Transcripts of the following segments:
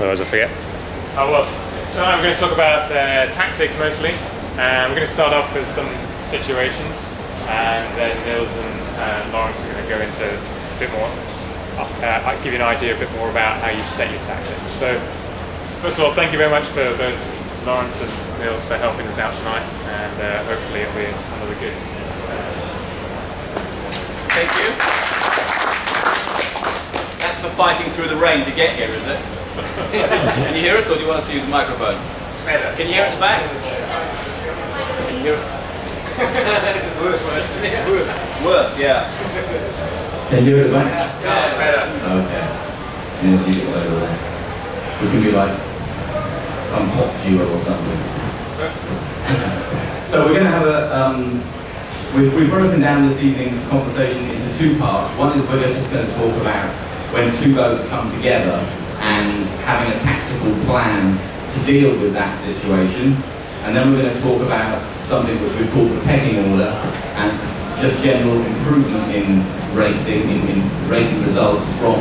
otherwise I forget. Oh well, tonight we're going to talk about tactics mostly. We're going to start off with some situations, and then Nils and Laurence are going to go into a bit more. I'll give you an idea a bit more about how you set your tactics. So, first of all, thank you very much for both Laurence and Nils for helping us out tonight, and hopefully it'll be another good. Thank you. That's for fighting through the rain to get here, is it? Can you hear us, or do you want us to use a microphone? It's better. Can you hear it at the back? Can you hear it? Worse, yeah. Can you hear it at the back? Yeah, it's better. Okay. And you get over there. We can be like some pop duo or something. So we're going to have a. We've broken down this evening's conversation into two parts. One is we're just going to talk about when two boats come together and having a tactical plan to deal with that situation. And then we're going to talk about something which we call the pecking order and just general improvement in racing results from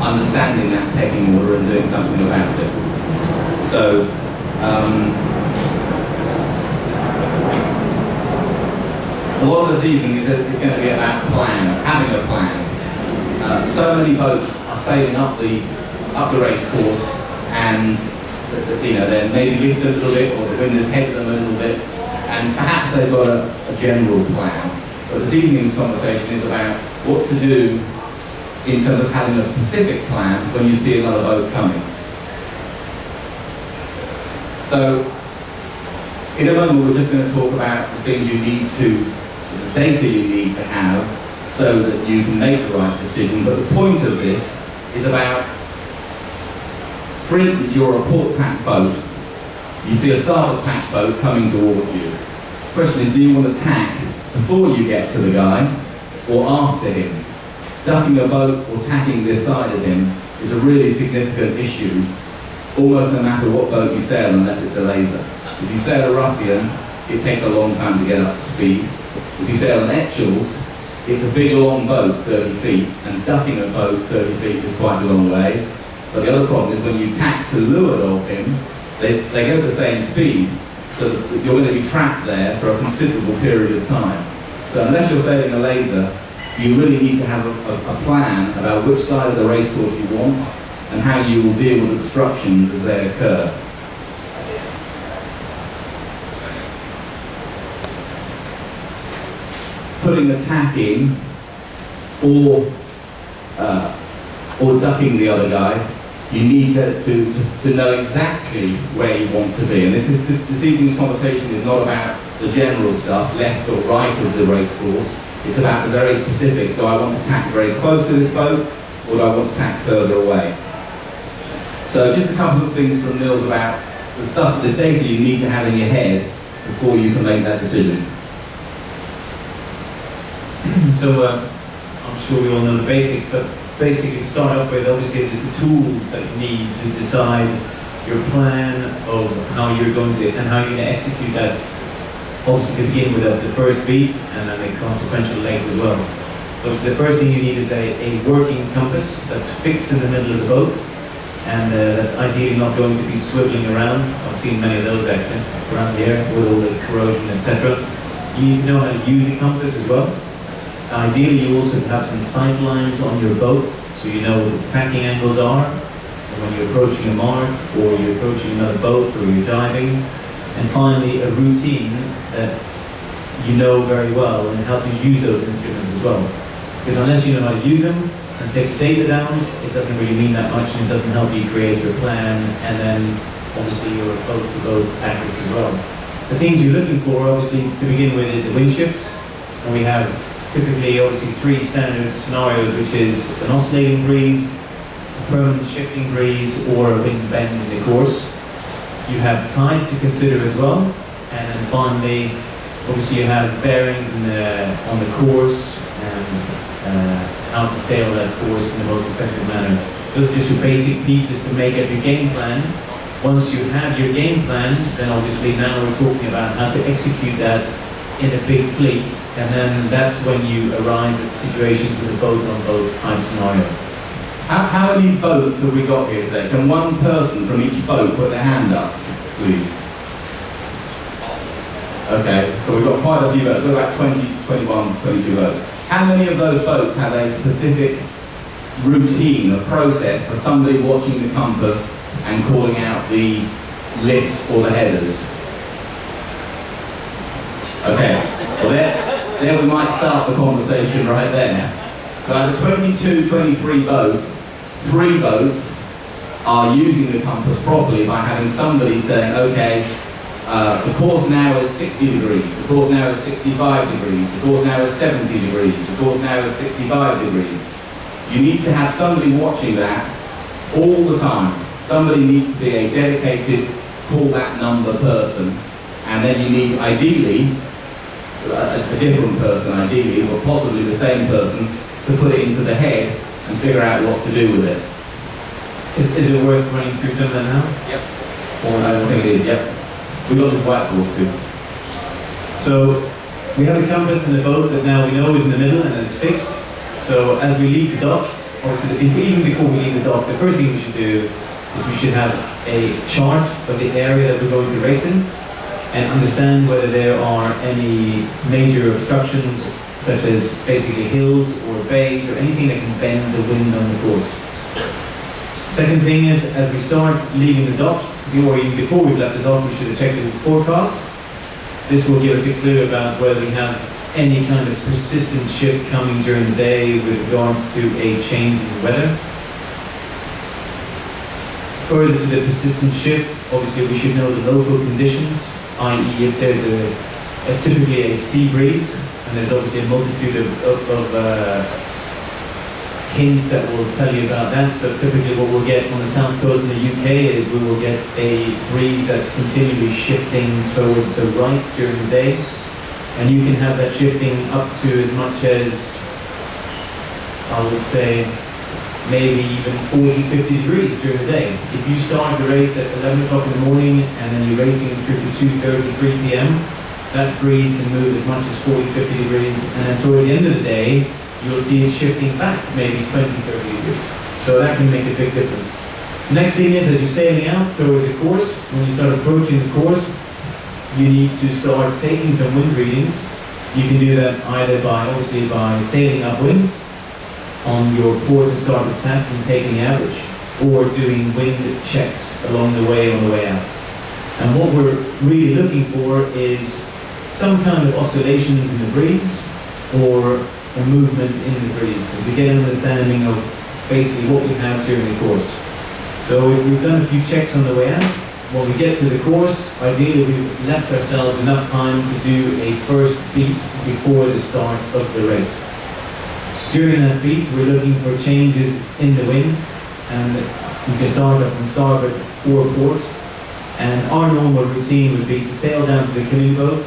understanding that pecking order and doing something about it. So, a lot of this evening is going to be about having a plan. So many boats are sailing up the race course, and they're maybe lifted a little bit, or the wind has headed them a little bit, and perhaps they've got a general plan. But this evening's conversation is about what to do in terms of having a specific plan when you see another boat coming. So, in a moment we're just going to talk about the things you need to, the data you need to have so that you can make the right decision. But the point of this is about, for instance, you're a port tack boat, you see a starboard tack boat coming towards you. The question is, do you want to tack before you get to the guy or after him? Ducking a boat or tacking this side of him is a really significant issue, almost no matter what boat you sail unless it's a laser. If you sail a ruffian, it takes a long time to get up to speed. If you sail an Etchells, it's a big long boat, 30 feet, and ducking a boat 30 feet is quite a long way. But the other problem is when you tack to leeward of him, they go the same speed, so that you're going to be trapped there for a considerable period of time. So unless you're sailing a laser, you really need to have a plan about which side of the racecourse you want and how you will deal with obstructions as they occur. Putting a tack in, or ducking the other guy, you need to know exactly where you want to be. And this evening's conversation is not about the general stuff, left or right of the race course. It's about the very specific. Do I want to tack very close to this boat, or do I want to tack further away? So just a couple of things from Nils about the stuff, the data you need to have in your head before you can make that decision. So I'm sure we all know the basics, but basically to start off with, obviously there's the tools that you need to decide your plan of how you're going to, and how you're going to execute that. Obviously to begin with the first beat, and then the consequential legs as well. So the first thing you need is a working compass that's fixed in the middle of the boat, and that's ideally not going to be swiveling around. I've seen many of those actually around here with all the corrosion, etc. You need to know how to use the compass as well. Ideally, you also have some sight lines on your boat, so you know what the tacking angles are, and when you're approaching a mark, or you're approaching another boat, or you're diving. And finally, a routine that you know very well, and how to use those instruments as well. Because unless you know how to use them and take the data down, it doesn't really mean that much, and it doesn't help you create your plan, and then obviously your boat-to-boat tactics as well. The things you're looking for, obviously, to begin with, is the wind shifts, and we have typically, obviously, three standard scenarios, which is an oscillating breeze, a permanent shifting breeze, or a wind bend in the course. You have tide to consider as well, and then finally, obviously, you have bearings on the course, and how to sail that course in the most effective manner. Those are just your basic pieces to make up your game plan. Once you have your game plan, then obviously now we're talking about how to execute that in a big fleet. And then that's when you arise at situations with a boat-on-boat type scenario. How many boats have we got here today? Can one person from each boat put their hand up, please? Okay, so we've got quite a few boats. We've got about 20, 21, 22 boats. How many of those boats have a specific routine, a process for somebody watching the compass and calling out the lifts or the headers? Okay, well there we might start the conversation right there. So out of 22, 23 boats, 3 boats are using the compass properly by having somebody saying, okay, the course now is 60 degrees, the course now is 65 degrees, the course now is 70 degrees, the course now is 65 degrees. You need to have somebody watching that all the time. Somebody needs to be a dedicated, call that number person, and then you need, ideally, a different person, ideally, or possibly the same person, to put it into the head and figure out what to do with it. Is it worth running through some of that now? Yep. I think it is, yep. We've got this whiteboard too. So we have a compass in the boat that now we know is in the middle and it's fixed. So as we leave the dock, obviously even before we leave the dock, the first thing we should do is we should have a chart of the area that we're going to race in and understand whether there are any major obstructions, such as basically hills or bays or anything that can bend the wind on the course. Second thing is, as we start leaving the dock, or even before we've left the dock, we should have checked the forecast. This will give us a clue about whether we have any kind of persistent shift coming during the day with regards to a change in the weather. Further to the persistent shift, obviously we should know the local conditions, i.e. if there's typically a sea breeze, and there's obviously a multitude of hints that will tell you about that. So typically what we'll get on the south coast in the UK is we will get a breeze that's continually shifting towards the right during the day. And you can have that shifting up to as much as, I would say, maybe even 40, 50 degrees during the day. If you start the race at 11 o'clock in the morning and then you're racing through to 2:30, 3 p.m., that breeze can move as much as 40, 50 degrees. And then towards the end of the day, you'll see it shifting back maybe 20, 30 degrees. So that can make a big difference. Next thing is, as you're sailing out towards the course, when you start approaching the course, you need to start taking some wind readings. You can do that either obviously by sailing upwind on your port and starboard tack and taking the average, or doing wind checks along the way on the way out. And what we're really looking for is some kind of oscillations in the breeze or a movement in the breeze, so we get an understanding of basically what we have during the course. So if we've done a few checks on the way out, when we get to the course, ideally we've left ourselves enough time to do a first beat before the start of the race. During that beat, we're looking for changes in the wind, and we can start up on starboard or port. And our normal routine would be to sail down to the canoe boat,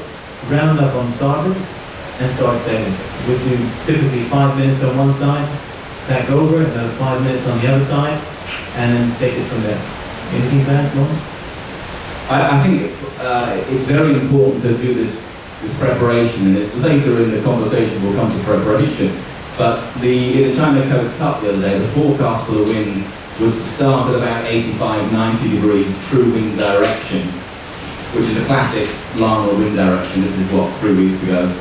round up on starboard, and start sailing. We'll do typically 5 minutes on one side, tack over, another 5 minutes on the other side, and then take it from there. Anything to add, Laurence? I think it's very important to do this preparation, and later in the conversation we'll come to preparation. But in the China Coast Cup the other day, the forecast for the wind was to start at about 85, 90 degrees true wind direction, which is a classic Lama wind direction. This is what, 3 weeks ago.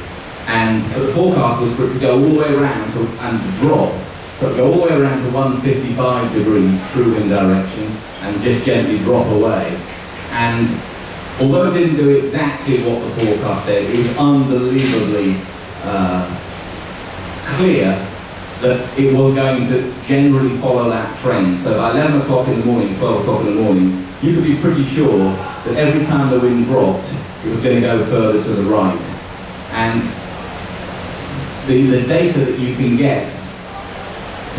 And the forecast was for it to go all the way around and to drop. So it would go all the way around to 155 degrees true wind direction and just gently drop away. And although it didn't do exactly what the forecast said, it was unbelievably clear that it was going to generally follow that trend. So by 11 o'clock in the morning, 12 o'clock in the morning, you could be pretty sure that every time the wind dropped, it was going to go further to the right. And the data that you can get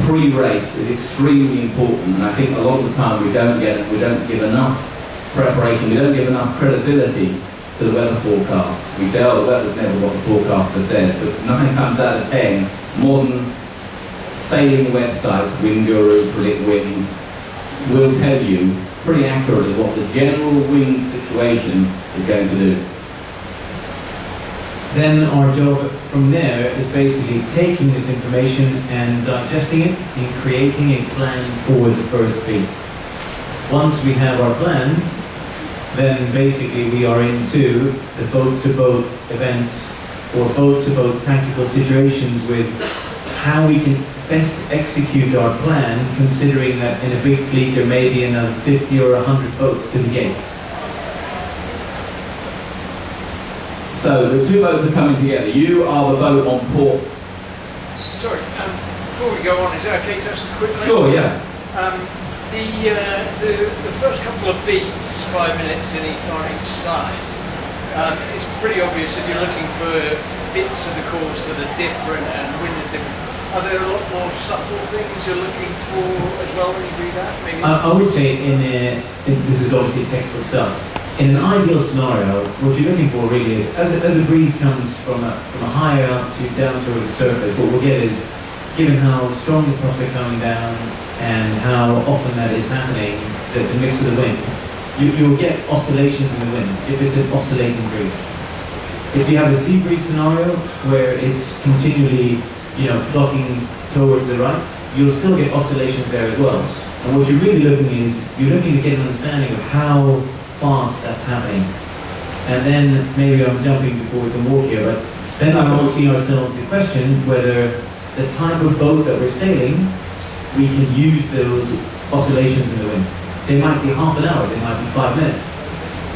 pre-race is extremely important, and I think a lot of the time we don't give enough preparation, we don't give enough credibility to the weather forecasts. We say, oh, the weather's never what the forecaster says, but 9 times out of 10, modern sailing websites, Wind Guru, Predict Wind, will tell you pretty accurately what the general wind situation is going to do. Then our job from there is basically taking this information and digesting it and creating a plan for the first beat. Once we have our plan, then basically we are into the boat-to-boat events or boat-to-boat tactical situations with how we can best execute our plan, considering that in a big fleet there may be another 50 or 100 boats to the gate. So the two boats are coming together. You are the boat on port. Sorry, before we go on, is it okay to ask a quick question? Sure, yeah. The first couple of beats, 5 minutes on each side, it's pretty obvious that you're looking for bits of the course that are different and wind is different. Are there a lot more subtle things you're looking for as well when you do that? Maybe? I would say this is obviously textbook stuff. In an ideal scenario, what you're looking for really is, as the breeze comes from a higher altitude down towards the surface, what we'll get is, given how strong the puffs are coming down and how often that is happening, the mix of the wind, you'll get oscillations in the wind if it's an oscillating breeze. If you have a sea breeze scenario where it's continually, blocking towards the right, you'll still get oscillations there as well. And what you're really looking is, you're looking to get an understanding of how fast that's happening. And then, maybe I'm jumping before we can walk here, but then I'm asking ourselves the question whether the type of boat that we're sailing, we can use those oscillations in the wind. They might be half an hour, they might be 5 minutes.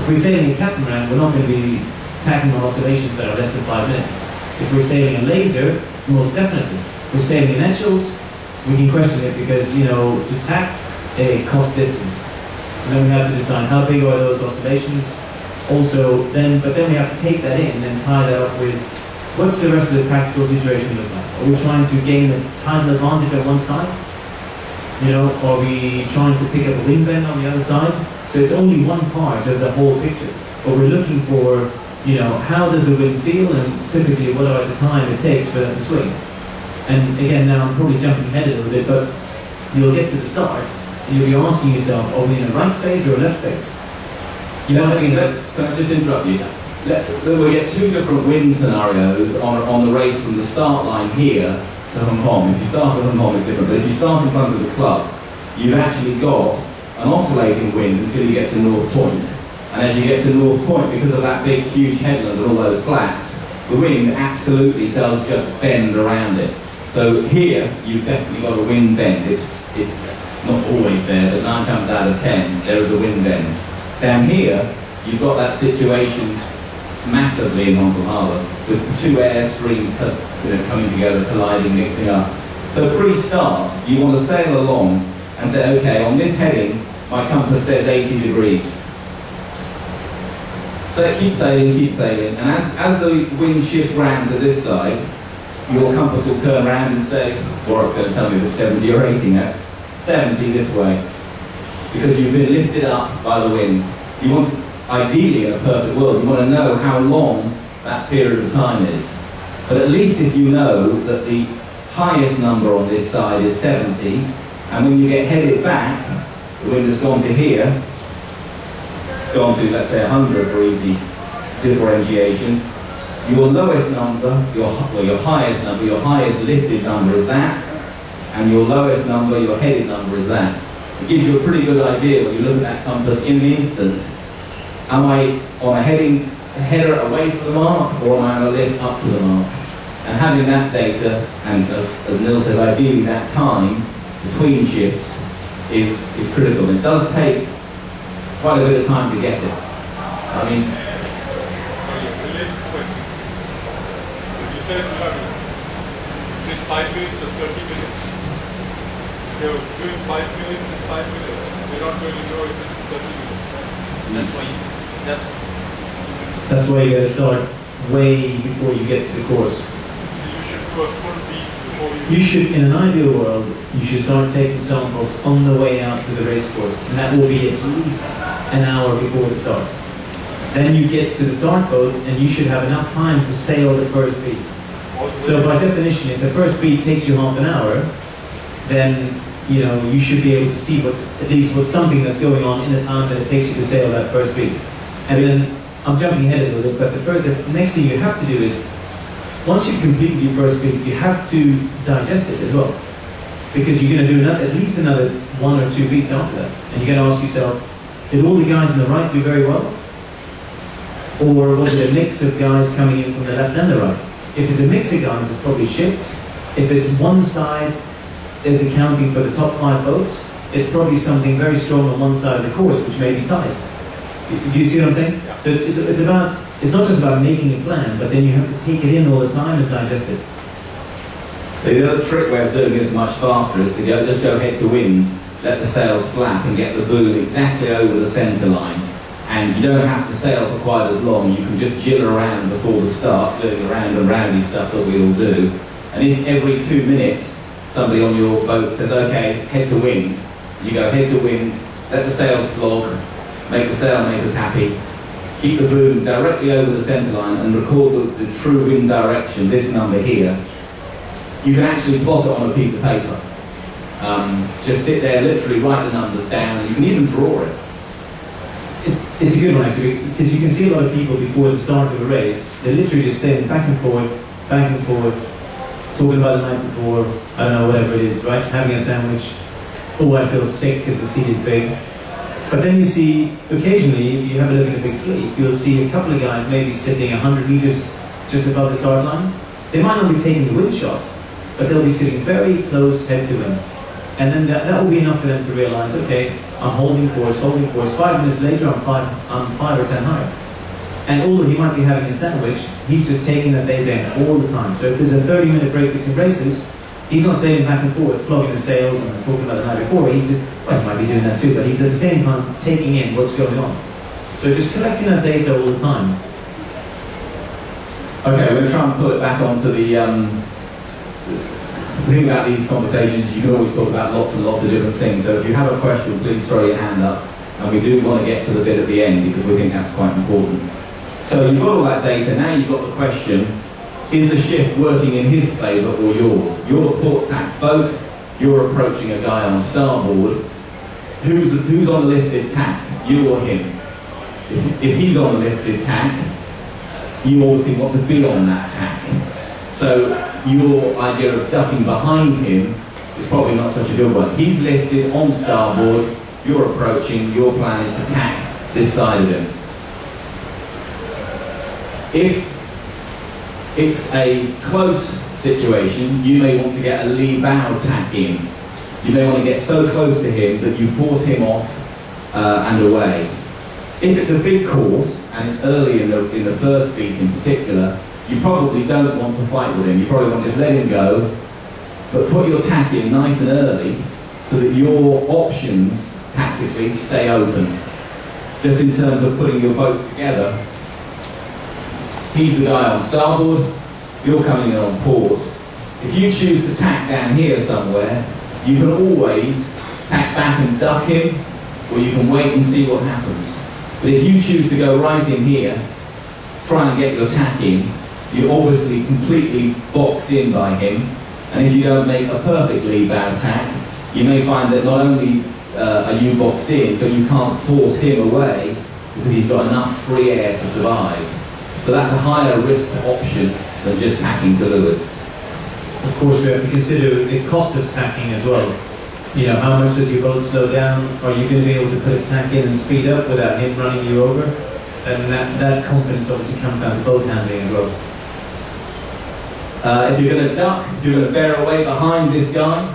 If we're sailing a catamaran, we're not going to be tacking on oscillations that are less than 5 minutes. If we're sailing a laser, most definitely. If we're sailing in Nils, we can question it because, to tack, it costs distance. And then we have to decide how big are those oscillations. Also, but then we have to take that in and tie that up with what's the rest of the tactical situation look like? Are we trying to gain a tidal advantage on one side? Are we trying to pick up a wind bend on the other side? So it's only one part of the whole picture. But we're looking for, how does the wind feel and typically what are the time it takes for that to swing. And again, now I'm probably jumping ahead a little bit, but you'll get to the start and you'll be asking yourself, are we in a right phase or a left phase? Can I just interrupt you? We get two different wind scenarios on the race from the start line here to Hong Kong. If you start at Hong Kong, it's different. But if you start in front of the club, you've actually got an oscillating wind until you get to North Point. And as you get to North Point, because of that big, huge headland and all those flats, the wind absolutely does just bend around it. So here, you've definitely got a wind bend. It's not always there, but 9 times out of 10, there is a wind bend. Down here, you've got that situation massively in Hong Kong Harbour, with two air streams coming together, colliding, mixing up. So pre-start, you want to sail along and say, okay, on this heading, my compass says 80 degrees. So keep sailing, and as the wind shifts round to this side, your compass will turn around and say, Laurence going to tell me if it's 70 or 80, that's 70 this way. Because you've been lifted up by the wind. You want, ideally in a perfect world, you want to know how long that period of time is. But at least if you know that the highest number on this side is 70, and when you get headed back, the wind has gone to here, it's gone to, let's say, 100 for easy differentiation. Your lowest number, your highest number, your highest lifted number is that, and your lowest number, your headed number is that. It gives you a pretty good idea when you look at that compass in the instant. Am I on a header away from the mark, or am I on a lift up to the mark? And having that data, and as Nils said, ideally that time between shifts is critical. It does take quite a bit of time to get it. I mean, sorry, related question. You said 11. Is it 5 minutes or 30 minutes? They're doing 5 minutes and 5 minutes. They're not going to know if it's 30 minutes. That's why you got to start way before you get to the course. So you should do a full beat before You should, in an ideal world, you should start taking samples on the way out to the race course, and that will be at least an hour before the start. Then you get to the start boat, and you should have enough time to sail the first beat. So by definition, if the first beat takes you half an hour, then you should be able to see what's something that's going on in the time that it takes you to sail that first beat. And then I'm jumping ahead a little bit, but the next thing you have to do is, once you've completed your first beat, you have to digest it as well. Because you're going to do at least another 1 or 2 beats after that. And you're going to ask yourself, did all the guys on the right do very well? Or was it a mix of guys coming in from the left and the right? If it's a mix of guys, it's probably shifts. If it's one side is accounting for the top 5 boats, it's probably something very strong on one side of the course, which may be tight. Do you see what I'm saying? Yeah. So it's not just about making a plan, but then you have to take it in all the time and digest it. The other trick way of doing this much faster is to just go head to wind, let the sails flap and get the boom exactly over the centre line. And you don't have to sail for quite as long. You can just jill around before the start, doing the round and roundy stuff that we all do. And if every 2 minutes somebody on your boat says, okay, head to wind, you go head to wind, let the sails flog, make the sailmakers happy, keep the boom directly over the centre line and record the true wind direction, this number here. You can actually plot it on a piece of paper. Just sit there, literally write the numbers down, and you can even draw it. It's a good one actually, because you can see a lot of people before the start of a race, they're literally just saying back and forth, talking about the night before, I don't know, whatever it is, right? Having a sandwich, oh, I feel sick because the seat is big. But then you see, occasionally, if you have a look at a big fleet, you'll see a couple of guys maybe sitting 100 meters just above the start line. They might not be taking the wind shot, but they'll be sitting very close head to wind. And then that will be enough for them to realize, okay, I'm holding course. 5 minutes later, I'm 5 or 10 higher. And although he might be having a sandwich, he's just taking that day then all the time. So if there's a 30-minute break between races, he's not sailing back and forth, flogging the sails and talking about the night before. He's just, well, he might be doing that too, but he's at the same time taking in what's going on. So just collecting that data all the time. Okay, we're going to try and put it back onto the thing about these conversations. You can always talk about lots and lots of different things. So if you have a question, please throw your hand up. And we do want to get to the bit at the end because we think that's quite important. So you've got all that data, now you've got the question, is the shift working in his favour or yours? You're the port tack boat, you're approaching a guy on starboard. Who's on the lifted tack, you or him? If he's on the lifted tack, you obviously want to be on that tack. So your idea of ducking behind him is probably not such a good one. He's lifted on starboard, you're approaching, your plan is to tack this side of him. If it's a close situation, you may want to get a lee bow tack in. You may want to get so close to him that you force him off and away. If it's a big course, and it's early in the first beat in particular, you probably don't want to fight with him. You probably want to just let him go, but put your tack in nice and early so that your options tactically stay open. Just in terms of putting your boats together, he's the guy on starboard, you're coming in on port. If you choose to tack down here somewhere, you can always tack back and duck him, or you can wait and see what happens. But if you choose to go right in here, try and get your tack in, you're obviously completely boxed in by him, and if you don't make a perfect lee bow tack, you may find that not only are you boxed in, but you can't force him away because he's got enough free air to survive. So that's a higher risk option than just tacking to leeward. Of course, we have to consider the cost of tacking as well. You know, how much does your boat slow down? Are you going to be able to put a tack in and speed up without him running you over? And that confidence obviously comes down to boat handling as well. If you're going to duck, if you're going to bear away behind this guy,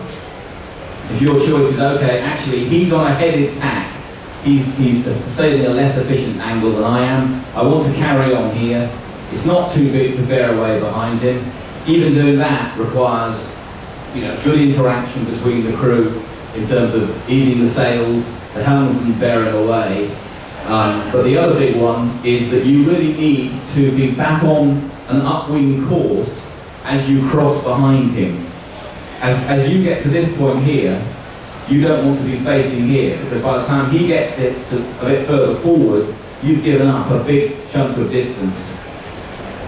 if your choice is, okay, actually he's on a headed tack, he's sailing a less efficient angle than I am, I want to carry on here, it's not too big to bear away behind him. Even doing that requires, you know, good interaction between the crew in terms of easing the sails, the helmsman bearing away. But the other big one is that you really need to be back on an upwind course as you cross behind him. As you get to this point here, you don't want to be facing here, because by the time he gets it a bit further forward, you've given up a big chunk of distance.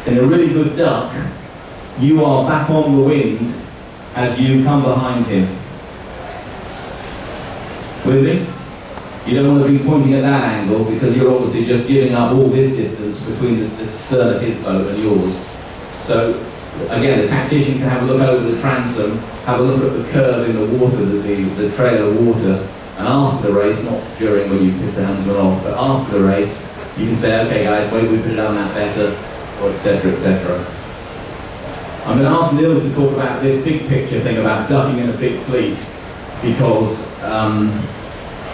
In a really good duck, you are back on the wind as you come behind him. With me? You don't want to be pointing at that angle because you're obviously just giving up all this distance between the stern of his boat and yours. So again, the tactician can have a look over the transom, have a look at the curve in the water, the trail of water, and after the race, not during when you piss the helmsman off, but after the race, you can say, okay guys, maybe we could have done that better, or etc, etc. I'm going to ask Nils to talk about this big picture thing about ducking in a big fleet, because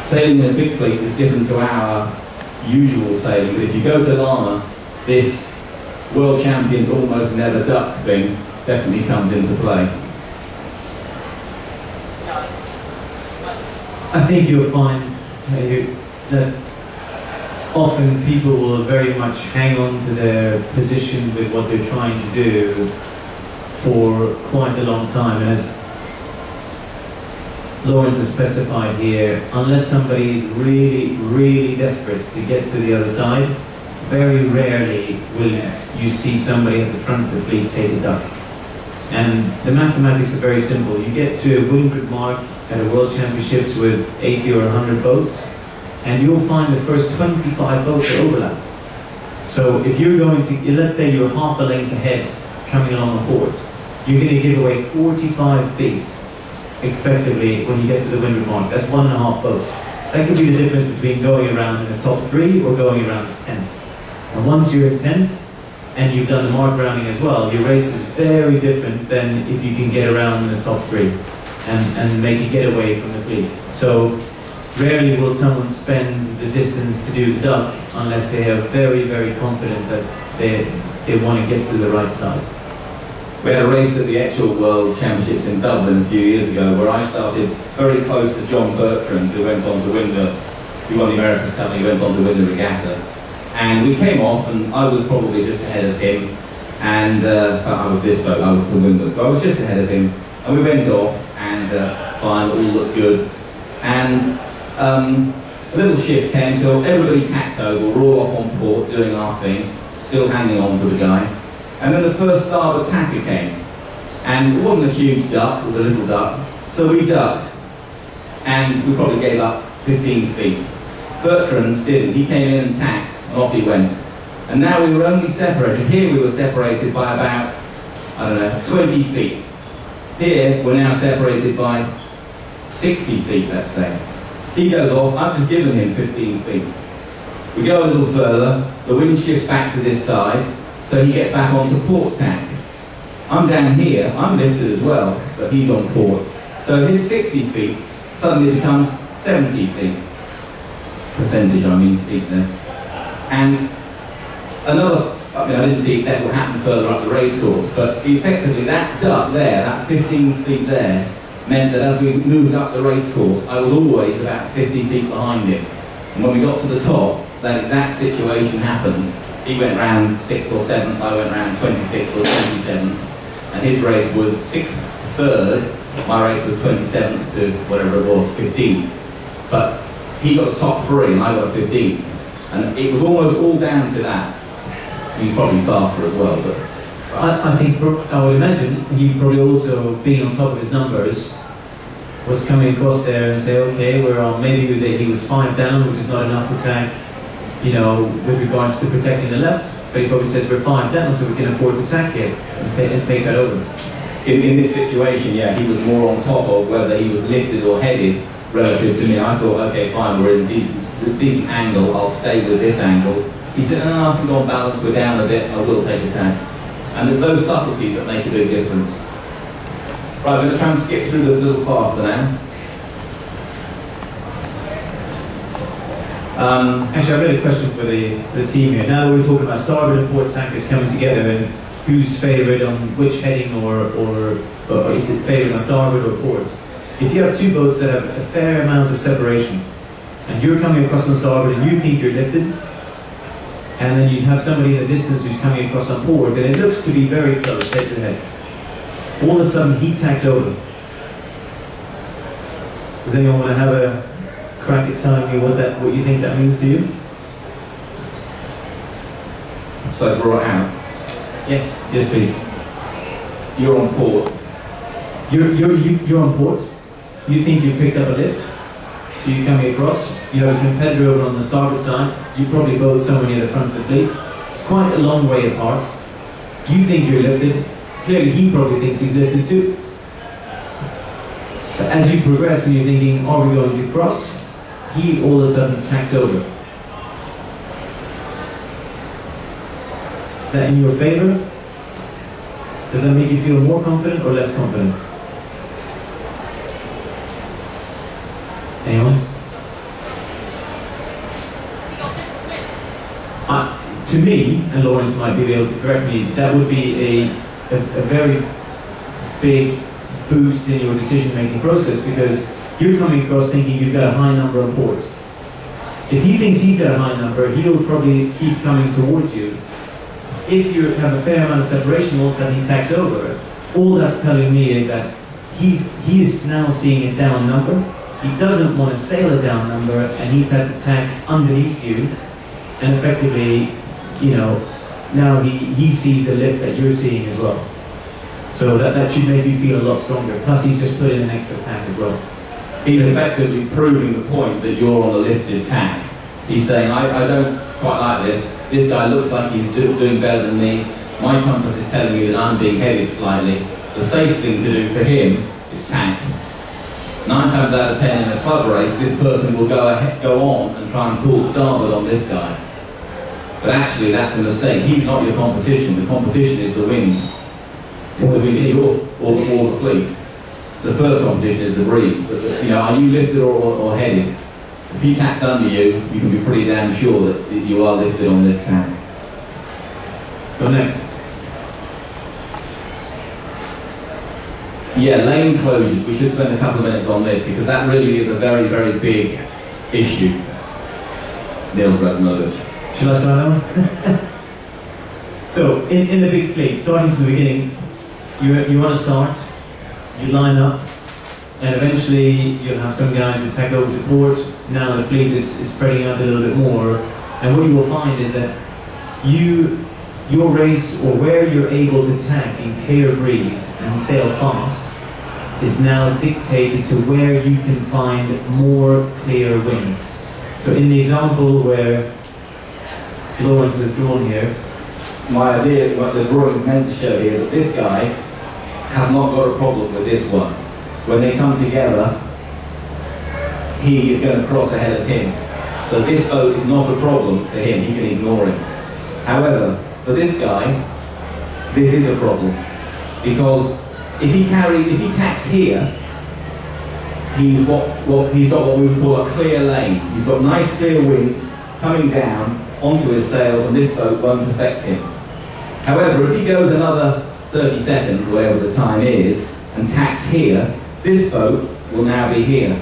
sailing in a big fleet is different to our usual sailing. But if you go to Lama, this world champions almost never duck thing definitely comes into play. I think you'll find that often people will very much hang on to their position with what they're trying to do for quite a long time. And as Laurence has specified here, unless somebody is really, really desperate to get to the other side, very rarely will you see somebody at the front of the fleet take a duck. And the mathematics are very simple. You get to a windward mark at a World Championships with 80 or 100 boats, and you'll find the first 25 boats are overlapped. So if you're going to, let's say you're half a length ahead coming along a port, you're going to give away 45 feet effectively when you get to the windward mark. That's 1.5 boats. That could be the difference between going around in the top 3 or going around the 10th. And once you're in 10th, and you've done the mark rounding as well, your race is very different than if you can get around in the top 3 and make a getaway from the fleet. So rarely will someone spend the distance to do the duck unless they are very, very confident that they want to get to the right side. We had a race at the actual World Championships in Dublin a few years ago where I started very close to John Bertrand, who went on to win he won the America's Cup and he went on to win the regatta. And we came off, and I was probably just ahead of him, and I was this boat, I was the windward, so I was just ahead of him, and we went off, and fine, all looked good, and a little shift came, so everybody tacked over, we're all off on port, doing our thing, still hanging on to the guy, and then the first starboard tacker came, and it wasn't a huge duck, it was a little duck, so we ducked, and we probably gave up 15 feet. Bertrand didn't, he came in and tacked, and off he went. And now we were only separated, here we were separated by about, I don't know, 20 feet. Here we're now separated by 60 feet, let's say. He goes off, I've just given him 15 feet. We go a little further, the wind shifts back to this side, so he gets back onto port tack. I'm down here, I'm lifted as well, but he's on port. So his 60 feet suddenly becomes 70 feet. Percentage, I mean, feet there. And another, I mean, I didn't see exactly what happened further up the race course, but effectively that duck there, that 15 feet there, meant that as we moved up the race course, I was always about 50 feet behind him. And when we got to the top, that exact situation happened. He went round 6th or 7th, I went round 26th or 27th, and his race was 6th to 3rd, my race was 27th to whatever it was, 15th. But he got the top 3 and I got a 15th. And it was almost all down to that. He's probably faster as well, but... I think, I would imagine, he probably also, being on top of his numbers, was coming across there and say, okay, we're on, maybe he was 5 down, which is not enough to tack, you know, with regards to protecting the left, but he probably says we're 5 down, so we can afford to tack here and take that over. In this situation, yeah, he was more on top of whether he was lifted or headed relative to me. I thought, okay, fine, we're in a decent angle, I'll stay with this angle. He said, no, I think on balance, we're down a bit, I will take a tack. And there's those subtleties that make a big difference. Right, we're going to try and skip through this a little faster now. Actually, I've got a question for the team here. Now that we're talking about starboard and port tankers coming together and who's favoured on which heading or is it favoured on starboard or port? If you have 2 boats that have a fair amount of separation and you're coming across on starboard and you think you're lifted, and then you have somebody in the distance who's coming across on port, and it looks to be very close, head to head. All of a sudden, he tacks over. Does anyone want to have a crack at telling me what you think that means to you? So I draw it out. Yes, yes, please. You're on port. You're on port. You think you've picked up a lift. So you're coming across, you have a competitor over on the starboard side, you're probably both somewhere near the front of the fleet, quite a long way apart. You think you're lifted, clearly he probably thinks he's lifted too. But as you progress and you're thinking, are we going to cross? He all of a sudden tacks over. Is that in your favor? Does that make you feel more confident or less confident? Anyone? To me, and Laurence might be able to correct me, that would be a very big boost in your decision-making process, because you're coming across thinking you've got a high number on port. If he thinks he's got a high number, he'll probably keep coming towards you. If you have a fair amount of separation, all of a sudden he tacks over. All that's telling me is that he is now seeing a down number. He doesn't want to sail a down number, and he's had to tack underneath you, and effectively, you know, now he sees the lift that you're seeing as well. So that should make you feel a lot stronger. Plus he's just put in an extra tack as well. He's effectively proving the point that you're on a lifted tack. He's saying, I don't quite like this. This guy looks like he's doing better than me. My compass is telling me that I'm being headed slightly. The safe thing to do for him is tack. 9 times out of 10 in a club race, this person will go on and try and pull starboard on this guy. But actually, that's a mistake. He's not your competition. The competition is the wind. It's the wind or the fleet. The first competition is the breeze. But you know, are you lifted or headed? If he tacks under you, you can be pretty damn sure that you are lifted on this tack. So next. Yeah, lane closures. We should spend a couple of minutes on this, because that really is a very, very big issue. Nils Razmilovic. Shall I start that one? So, in the big fleet, starting from the beginning, you want to start, you line up, and eventually you'll have some guys who tack over to port. Now the fleet is spreading out a little bit more, and what you will find is that your race, or where you're able to tack in clear breeze and sail fast, is now dictated to where you can find more clear wind. So in the example where Laurence is drawn here, my idea, what the drawing is meant to show here, that this guy has not got a problem with this one. When they come together, he is going to cross ahead of him. So this boat is not a problem for him, he can ignore him. However, for this guy, this is a problem. Because if he tacks here, he's got what we would call a clear lane. He's got nice clear wind coming down onto his sails, and this boat won't affect him. However, if he goes another 30 seconds, whatever the time is, and tacks here, this boat will now be here.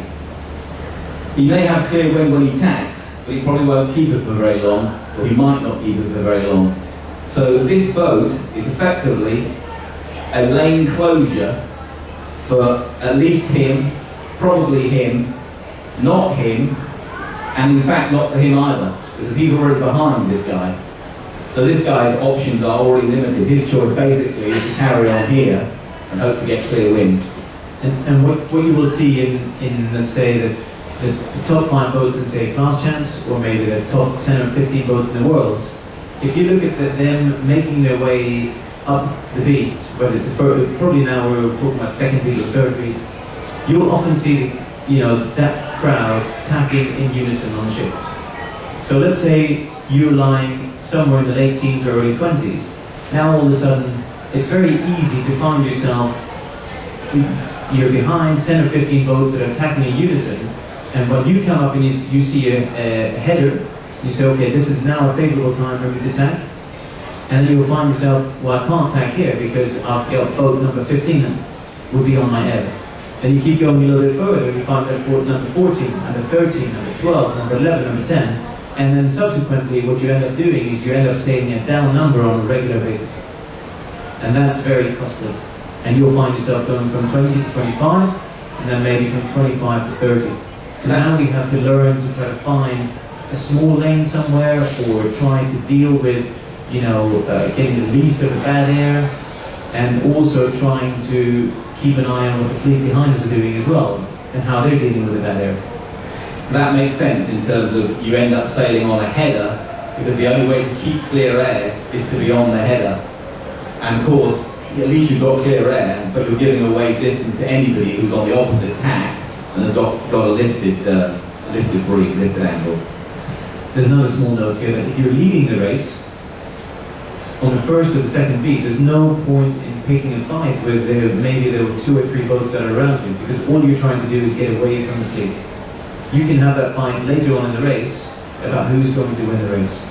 He may have clear wind when he tacks, but he probably won't keep it for very long, or he might not keep it for very long. So this boat is effectively a lane closure for at least him, probably him, not him, and in fact not for him either, because he's already behind this guy. So this guy's options are already limited. His choice basically is to carry on here and hope to get clear wind. And what you will see in let's say, the top 5 boats in, say, class champs, or maybe the top 10 or 15 boats in the world, if you look at them making their way up the beat, whether it's probably now we're talking about second beat or third beat, you'll often see that crowd tacking in unison on ships. So let's say you're lying somewhere in the late teens or early 20s. Now all of a sudden, it's very easy to find yourself, you're behind 10 or 15 boats that are tacking in unison, and when you come up and you see a header, you say, okay, this is now a favourable time for me to tack, and then you'll find yourself, well, I can't tack here because I've got boat number 15 will be on my ebb. Then you keep going a little bit further, and you find that boat number 14, number 13, number 12, number 11, number 10, and then subsequently what you end up doing is you end up sailing a down number on a regular basis. And that's very costly. And you'll find yourself going from 20 to 25, and then maybe from 25 to 30. So now we have to learn to try to find a small lane somewhere, or try to deal with, getting the least of the bad air, and also trying to keep an eye on what the fleet behind us are doing as well, and how they're dealing with the bad air. Does that make sense in terms of you end up sailing on a header because the only way to keep clear air is to be on the header. And of course, at least you've got clear air, but you're giving away distance to anybody who's on the opposite tack and has got a lifted breeze, lifted angle. There's another small note here that if you're leading the race, on the first or the second beat, there's no point in picking a fight with maybe there were 2 or 3 boats that are around you, because all you're trying to do is get away from the fleet. You can have that fight later on in the race about who's going to win the race.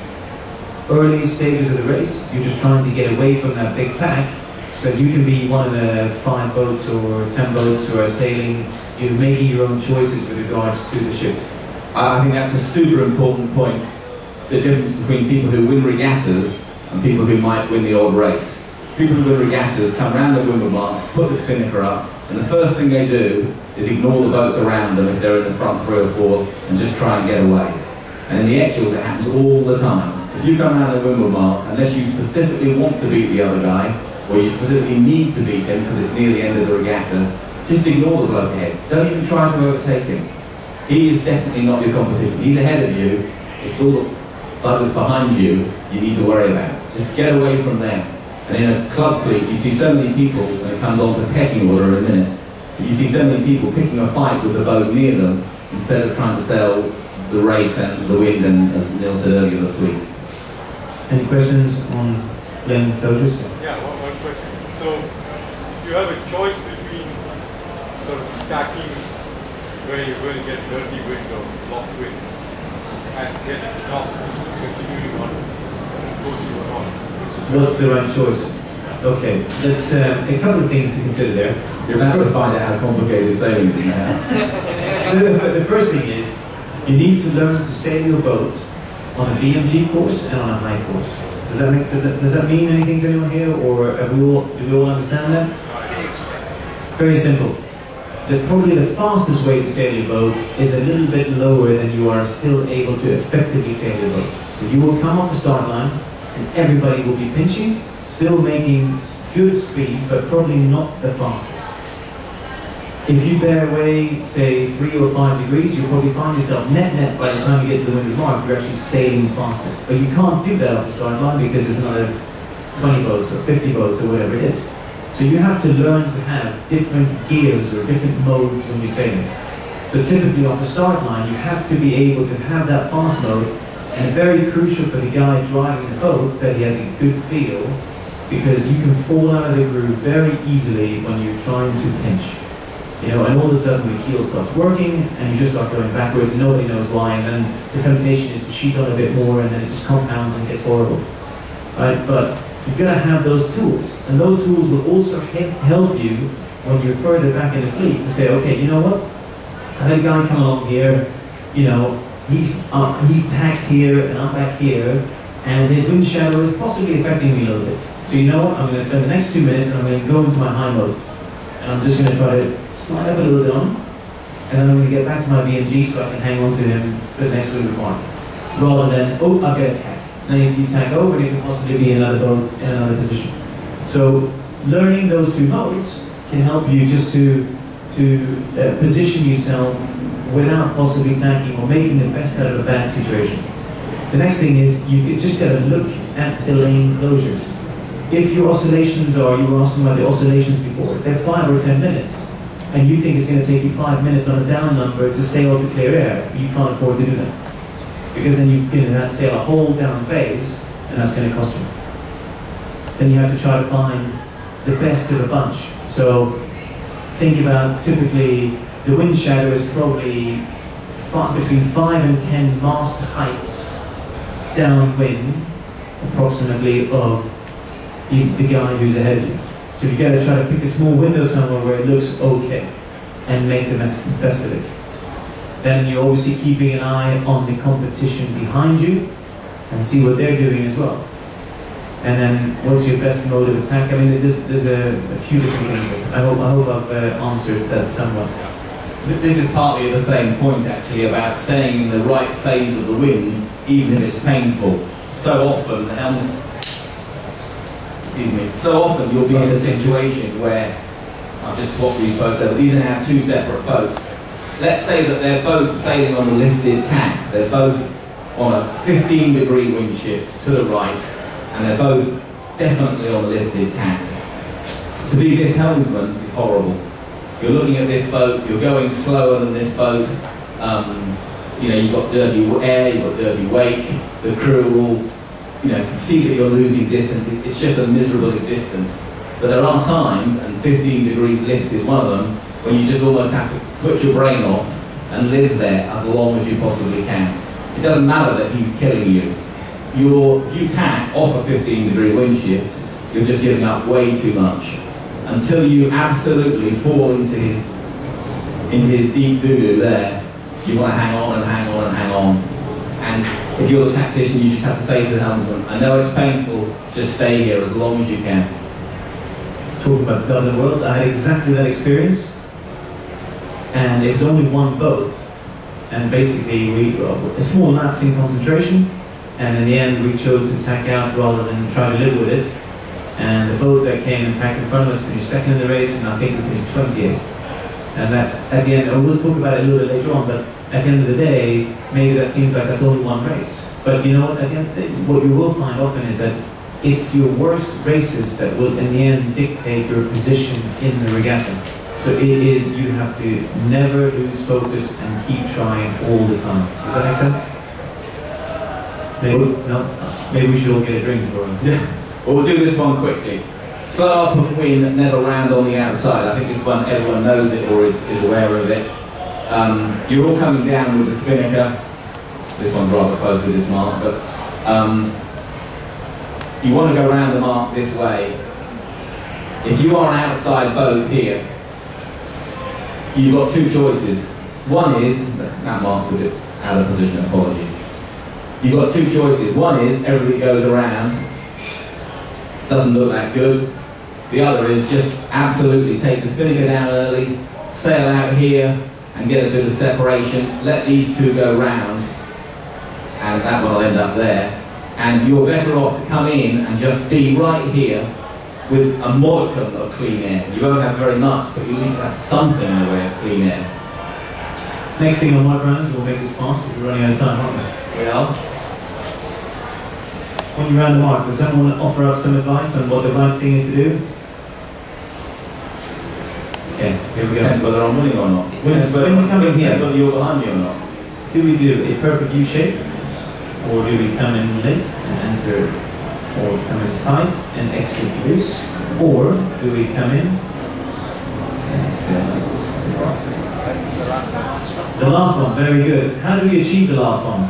Early stages of the race, you're just trying to get away from that big pack, so you can be one of the 5 boats or 10 boats who are sailing. You're making your own choices with regards to the ships. I think that's a super important point. The difference between people who win regattas and people who might win the odd race. People who win regattas come round the windward mark, put the spinnaker up, and the first thing they do is ignore the boats around them if they're in the front 3 or 4 and just try and get away. And in the actuals it happens all the time. If you come round the windward mark, unless you specifically want to beat the other guy, or you specifically need to beat him because it's near the end of the regatta, just ignore the bloke ahead. Don't even try to overtake him. He is definitely not your competition. He's ahead of you. It's all the buggers behind you need to worry about. Just get away from them. And in a club fleet, you see so many people, when it comes on to pecking order in a minute, you see so many people picking a fight with the boat near them instead of trying to sail the race and the wind and, as Nils said earlier, the fleet. Any questions on lane closures? Yeah, one question. So, if you have a choice between sort of tacking where you're going to get dirty wind or blocked wind and get it top, continuing on course you are on. What's the right choice? Okay, let's a couple of things to consider there. You're about to find out how complicated sailing is now. The first thing is, you need to learn to sail your boat on a VMG course and on a high course. Does that mean anything to anyone here, or do we all understand that? Very simple. Probably the fastest way to sail your boat is a little bit lower than you are still able to effectively sail your boat. So you will come off the start line and everybody will be pinching, still making good speed, but probably not the fastest. If you bear away, say 3 or 5 degrees, you'll probably find yourself net by the time you get to the windward mark, you're actually sailing faster. But you can't do that off the start line because there's another 20 boats or 50 boats or whatever it is. So you have to learn to have different gears or different modes when you're sailing. So typically off the start line, you have to be able to have that fast mode, and very crucial for the guy driving the boat that he has a good feel, because you can fall out of the groove very easily when you're trying to pinch. You know, and all of a sudden the keel stops working and you just start going backwards and nobody knows why, and then the temptation is to cheat on a bit more and then it just compounds and gets horrible. Right? But you've got to have those tools, and those tools will also help you when you're further back in the fleet to say, okay, you know what? I had a guy come along here, you know, he's tacked here and I'm back here, and his wind shadow is possibly affecting me a little bit. So you know what? I'm going to spend the next 2 minutes and I'm going to go into my high mode. And I'm just going to try to slide up a little bit on, and then I'm going to get back to my VMG so I can hang on to him for the next windward mark. Rather than, oh, I've got a tack. Then you tack over and you can possibly be in another boat in another position. So learning those 2 modes can help you just to position yourself without possibly tacking or making the best out of a bad situation. The next thing is you just got to look at the lane closures. If your oscillations are, you were asking about the oscillations before, they're 5 or 10 minutes, and you think it's going to take you 5 minutes on a down number to sail to clear air, you can't afford to do that. Because then you're going to have to sail a whole down phase, and that's going to cost you. Then you have to try to find the best of the bunch. So think about, typically, the wind shadow is probably between 5 and 10 mast heights downwind, approximately, of the guy who's ahead of you. So you've got to try to pick a small window somewhere where it looks okay and make the best of it. Then you're obviously keeping an eye on the competition behind you and see what they're doing as well. And then what's your best mode of attack? I mean, there's a few different things. I hope I've answered that somewhat. This is partly the same point actually about staying in the right phase of the wind, even if it's painful. So often the helm's so often you'll be in a situation where, I've just swapped these boats over, these are now 2 separate boats, let's say that they're both sailing on the lifted tack. They're both on a 15-degree wind shift to the right, and they're both definitely on the lifted tack. To be this helmsman is horrible. You're looking at this boat, you're going slower than this boat. You know, you've got dirty air, you've got dirty wake, the crew are all, you know, can see that you're losing distance. It's just a miserable existence. But there are times, and 15 degrees lift is one of them, when you just almost have to switch your brain off and live there as long as you possibly can. It doesn't matter that he's killing you. If you tack off a 15-degree wind shift, you're just giving up way too much. Until you absolutely fall into his deep doo-doo there, you want to hang on and hang on and hang on. And if you're the tactician, you just have to say to the helmsman, I know it's painful, just stay here as long as you can. Talking about Dublin Worlds, I had exactly that experience. And it was only one boat. And basically, we a small lapse in concentration. And in the end, we chose to tack out rather than try to live with it. And the boat that came and tacked in front of us finished second in the race, and I think we finished 20th. And that, at the end, I will talk about it a little bit later on, but at the end of the day, maybe that seems like that's only one race. But you know what, at the end, what you will find often is that it's your worst races that will, in the end, dictate your position in the regatta. So it is, you have to never lose focus and keep trying all the time. Does that make sense? Maybe, no? Maybe we should all get a drink for it. Yeah. Well, we'll do this one quickly. Slow up and win, never round on the outside. I think this one, everyone knows it or is aware of it. You're all coming down with the spinnaker. This one's rather close with this mark, but you want to go around the mark this way. If you are an outside boat here, you've got two choices. One is, that mark's a bit out of position, apologies. You've got two choices. One is, everybody goes around, doesn't look that good. The other is just absolutely take the spinnaker down early, sail out here and get a bit of separation, let these two go round, and that one will end up there. And you're better off to come in and just be right here with a modicum of clean air. You won't have very much, but you at least have something in the way of clean air. Next thing on my brands, we'll make this fast because we're running out of time, aren't we? We are. When you round the mark, does someone offer up some advice on what the right thing is to do? Okay, here we go. Depends whether I'm winning or not. Wind's coming here. Whether you're behind me or not. Do we do a perfect U shape? Or do we come in late and enter? Or come in tight and exit loose? Or do we come in and exit like this? The last one, very good. How do we achieve the last one?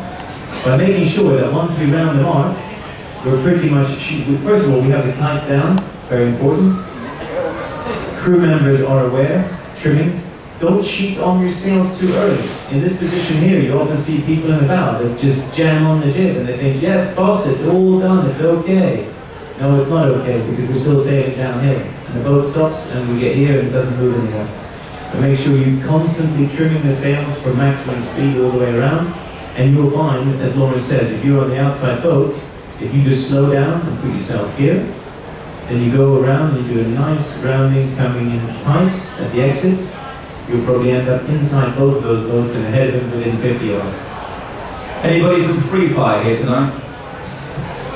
By making sure that once we round the mark, we're pretty much, first of all, we have the kite down, very important. Crew members are aware, trimming. Don't sheet on your sails too early. In this position here, you often see people in the bow that just jam on the jib and they think, yeah, boss, it's all done, it's okay. No, it's not okay because we're still sailing downhill. And the boat stops and we get here and it doesn't move anymore. So make sure you're constantly trimming the sails for maximum speed all the way around. And you'll find, as Laurence says, if you're on the outside boat, if you just slow down and put yourself here, then you go around and you do a nice rounding coming in tight at the exit, you'll probably end up inside both of those boats and ahead of them within 50 yards. Anybody from Free Fire here tonight?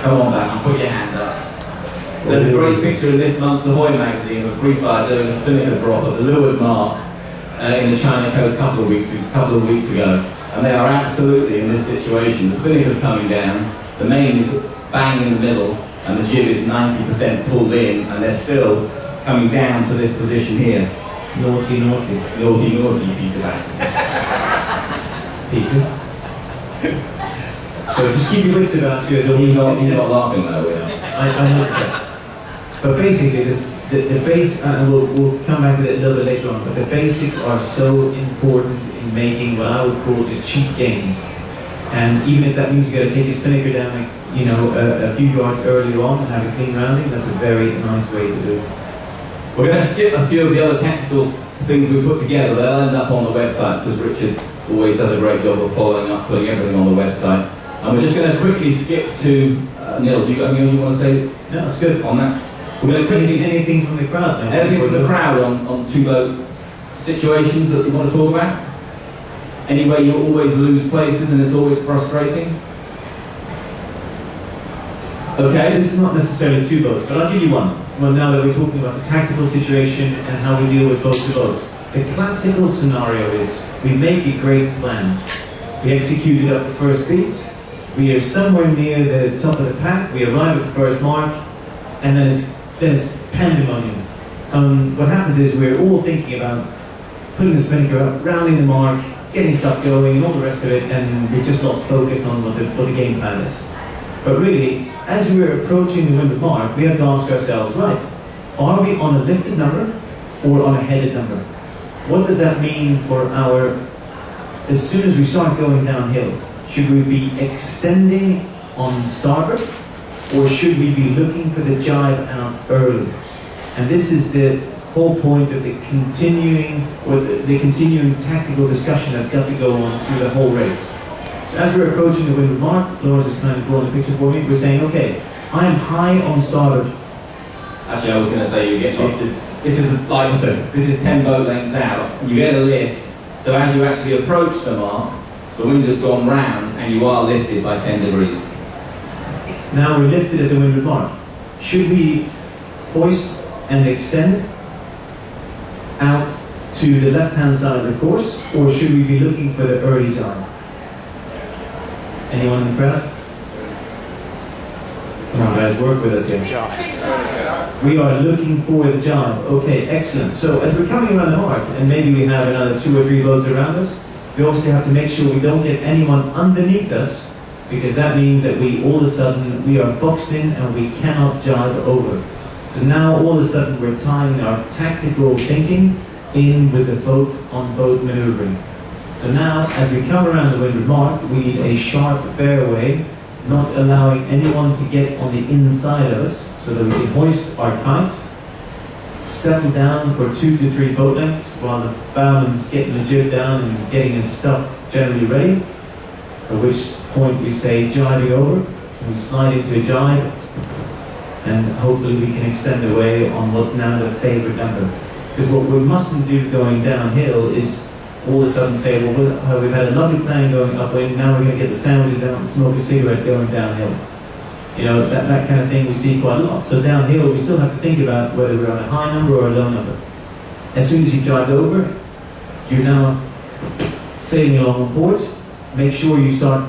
Come on back and put your hand up. There's a great picture in this month's Ahoy magazine of Free Fire doing a spinnaker drop at the leeward mark in the China coast a couple of weeks ago. And they are absolutely in this situation. The spinnaker's coming down, the main is bang in the middle, and the jib is 90% pulled in, and they're still coming down to this position here. Naughty, naughty. Naughty, naughty, Peter Back. Peter? So just keep your wits about you as He's always. not laughing though, we are. I know that. But basically, the base, and we'll come back to it a little bit later on, but the basics are so important in making what I would call just cheap games. And even if that means you got to take your spinnaker down, like, you know, a few yards earlier on and have a clean rounding, that's a very nice way to do it. We're going to skip a few of the other tactical things we put together. They'll end up on the website because Richard always does a great job of following up, putting everything on the website. And we're just going to quickly skip to Nils. You got anything else you want to say? No, it's good. On that, we're going to quickly anything from the crowd. Anything from the crowd on two boat situations that you want to talk about? Any way you always lose places and it's always frustrating? Okay. This is not necessarily two boats, but I'll give you one. Well, now that we're talking about the tactical situation and how we deal with boat to boat. The classical scenario is we make a great plan. We execute it up the first beat. We are somewhere near the top of the pack. We arrive at the first mark, and then it's pandemonium. What happens is we're all thinking about putting the spinnaker up, rounding the mark, getting stuff going, and all the rest of it, and we've just lost focus on what the game plan is. But really, as we're approaching the windward mark, we have to ask ourselves, right, are we on a lifted number or on a headed number? What does that mean for as soon as we start going downhill, should we be extending on starboard, or should we be looking for the jibe out early? And this is the whole point of the continuing tactical discussion that's got to go on through the whole race. So as we're approaching the windward mark, Laurence is kind of drawing the picture for me. We're saying, okay, I am high on starboard. Actually, I was going to say you get lifted. This is 10 boat lengths out. You get a lift. So as you actually approach the mark, the wind has gone round and you are lifted by 10 degrees. Now we're lifted at the windward mark. Should we hoist and extend out to the left-hand side of the course, or should we be looking for the early jibe? Anyone in the crowd? Come on guys, work with us here. We are looking for the jibe. Okay, excellent. So as we're coming around the mark, and maybe we have another 2 or 3 boats around us, we also have to make sure we don't get anyone underneath us, because that means that all of a sudden we are boxed in and we cannot jibe over. So now all of a sudden we're tying our tactical thinking in with the boat-on-boat maneuvering. So now as we come around the windward mark, we need a sharp bearway, not allowing anyone to get on the inside of us, so that we can hoist our kite, settle down for 2 to 3 boat lengths while the bowman's getting the jib down and getting his stuff generally ready, at which point we say jibing over, and we slide into a jibe, and hopefully we can extend away on what's now the favourite number. Because what we mustn't do going downhill is all of a sudden say, well, we've had a lovely plan going upwind, now we're going to get the sandwiches out and smoke a cigarette going downhill. You know, that kind of thing we see quite a lot. So downhill, we still have to think about whether we're on a high number or a low number. As soon as you jibe over, you're now sailing along on port. Make sure you start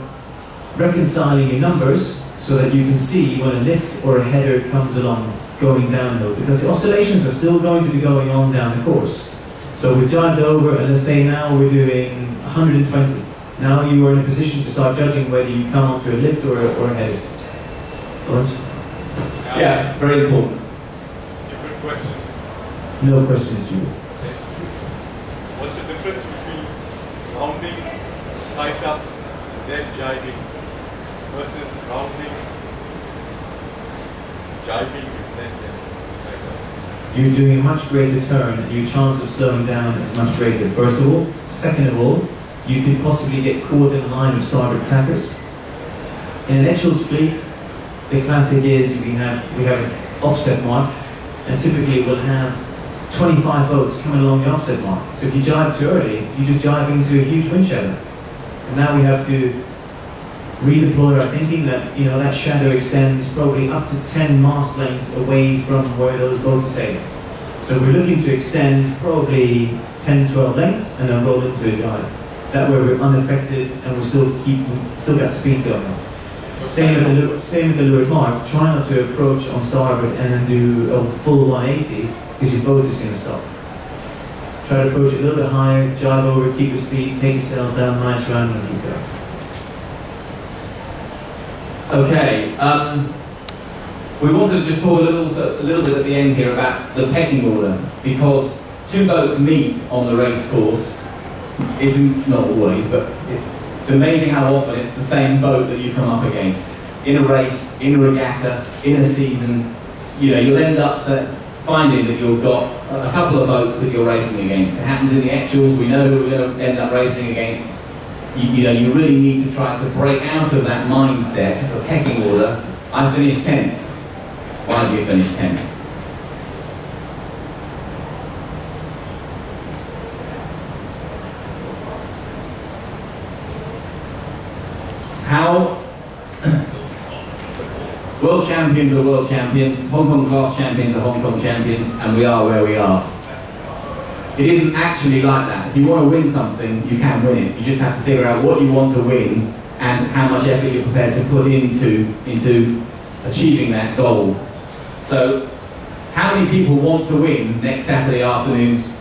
reconciling your numbers so that you can see when a lift or a header comes along going downhill, because the oscillations are still going to be going on down the course. So we've jibed over, and let's say now we're doing 120. Now you are in a position to start judging whether you come onto a lift or a header. Laurence? Yeah, very important. Stupid question. No questions, Julie. What's the difference between rounding, tight up, and then jibing, versus rounding, jibing, and then tight up? You're doing a much greater turn, and your chance of slowing down is much greater, first of all. Second of all, you could possibly get caught in a line of starboard attackers. In an Etchells fleet, the classic is we have an offset mark, and typically we'll have 25 boats coming along the offset mark. So if you jibe too early, you just jibe into a huge wind shadow. And now we have to redeploy our thinking that, you know, that shadow extends probably up to 10 mast lengths away from where those boats are sailing. So we're looking to extend probably 10, 12 lengths and then roll into a jibe. That way we're unaffected and we still got speed going on. Same with the leeward mark. Try not to approach on starboard and then do a full 180, because your boat is going to stop. Try to approach it a little bit higher, jibe over, keep the speed, take your sails down, nice round, and keep going. Okay, we wanted to just talk a little bit at the end here about the pecking order, because 2 boats meet on the race course. Isn't, not always, but it's amazing how often it's the same boat that you come up against. In a race, in a regatta, in a season, you know, you'll end up finding that you've got a couple of boats that you're racing against. It happens in the Etchells, we know who we're going to end up racing against. You know, you really need to try to break out of that mindset of pecking order. I finished 10th. Why did you finish 10th? how world champions are world champions, Hong Kong class champions are Hong Kong champions, and we are where we are. It isn't actually like that. If you want to win something, you can win it. You just have to figure out what you want to win and how much effort you're prepared to put into achieving that goal. So, how many people want to win next Saturday afternoon's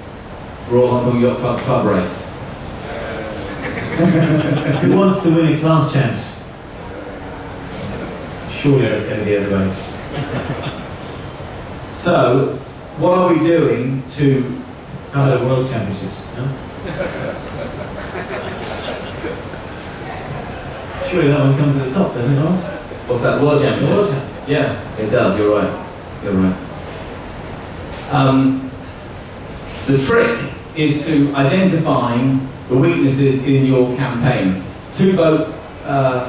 Royal Hong Kong Yacht Club race? Who wants to win a class champs? Surely that's going to be everybody. So, what are we doing to... How about World Championships? No? Surely that one comes at the top, doesn't it, Laurence? What's that, World Championship? The World Championships. Yeah, it does, you're right. You're right. The trick is to identifying the weaknesses in your campaign. Two boat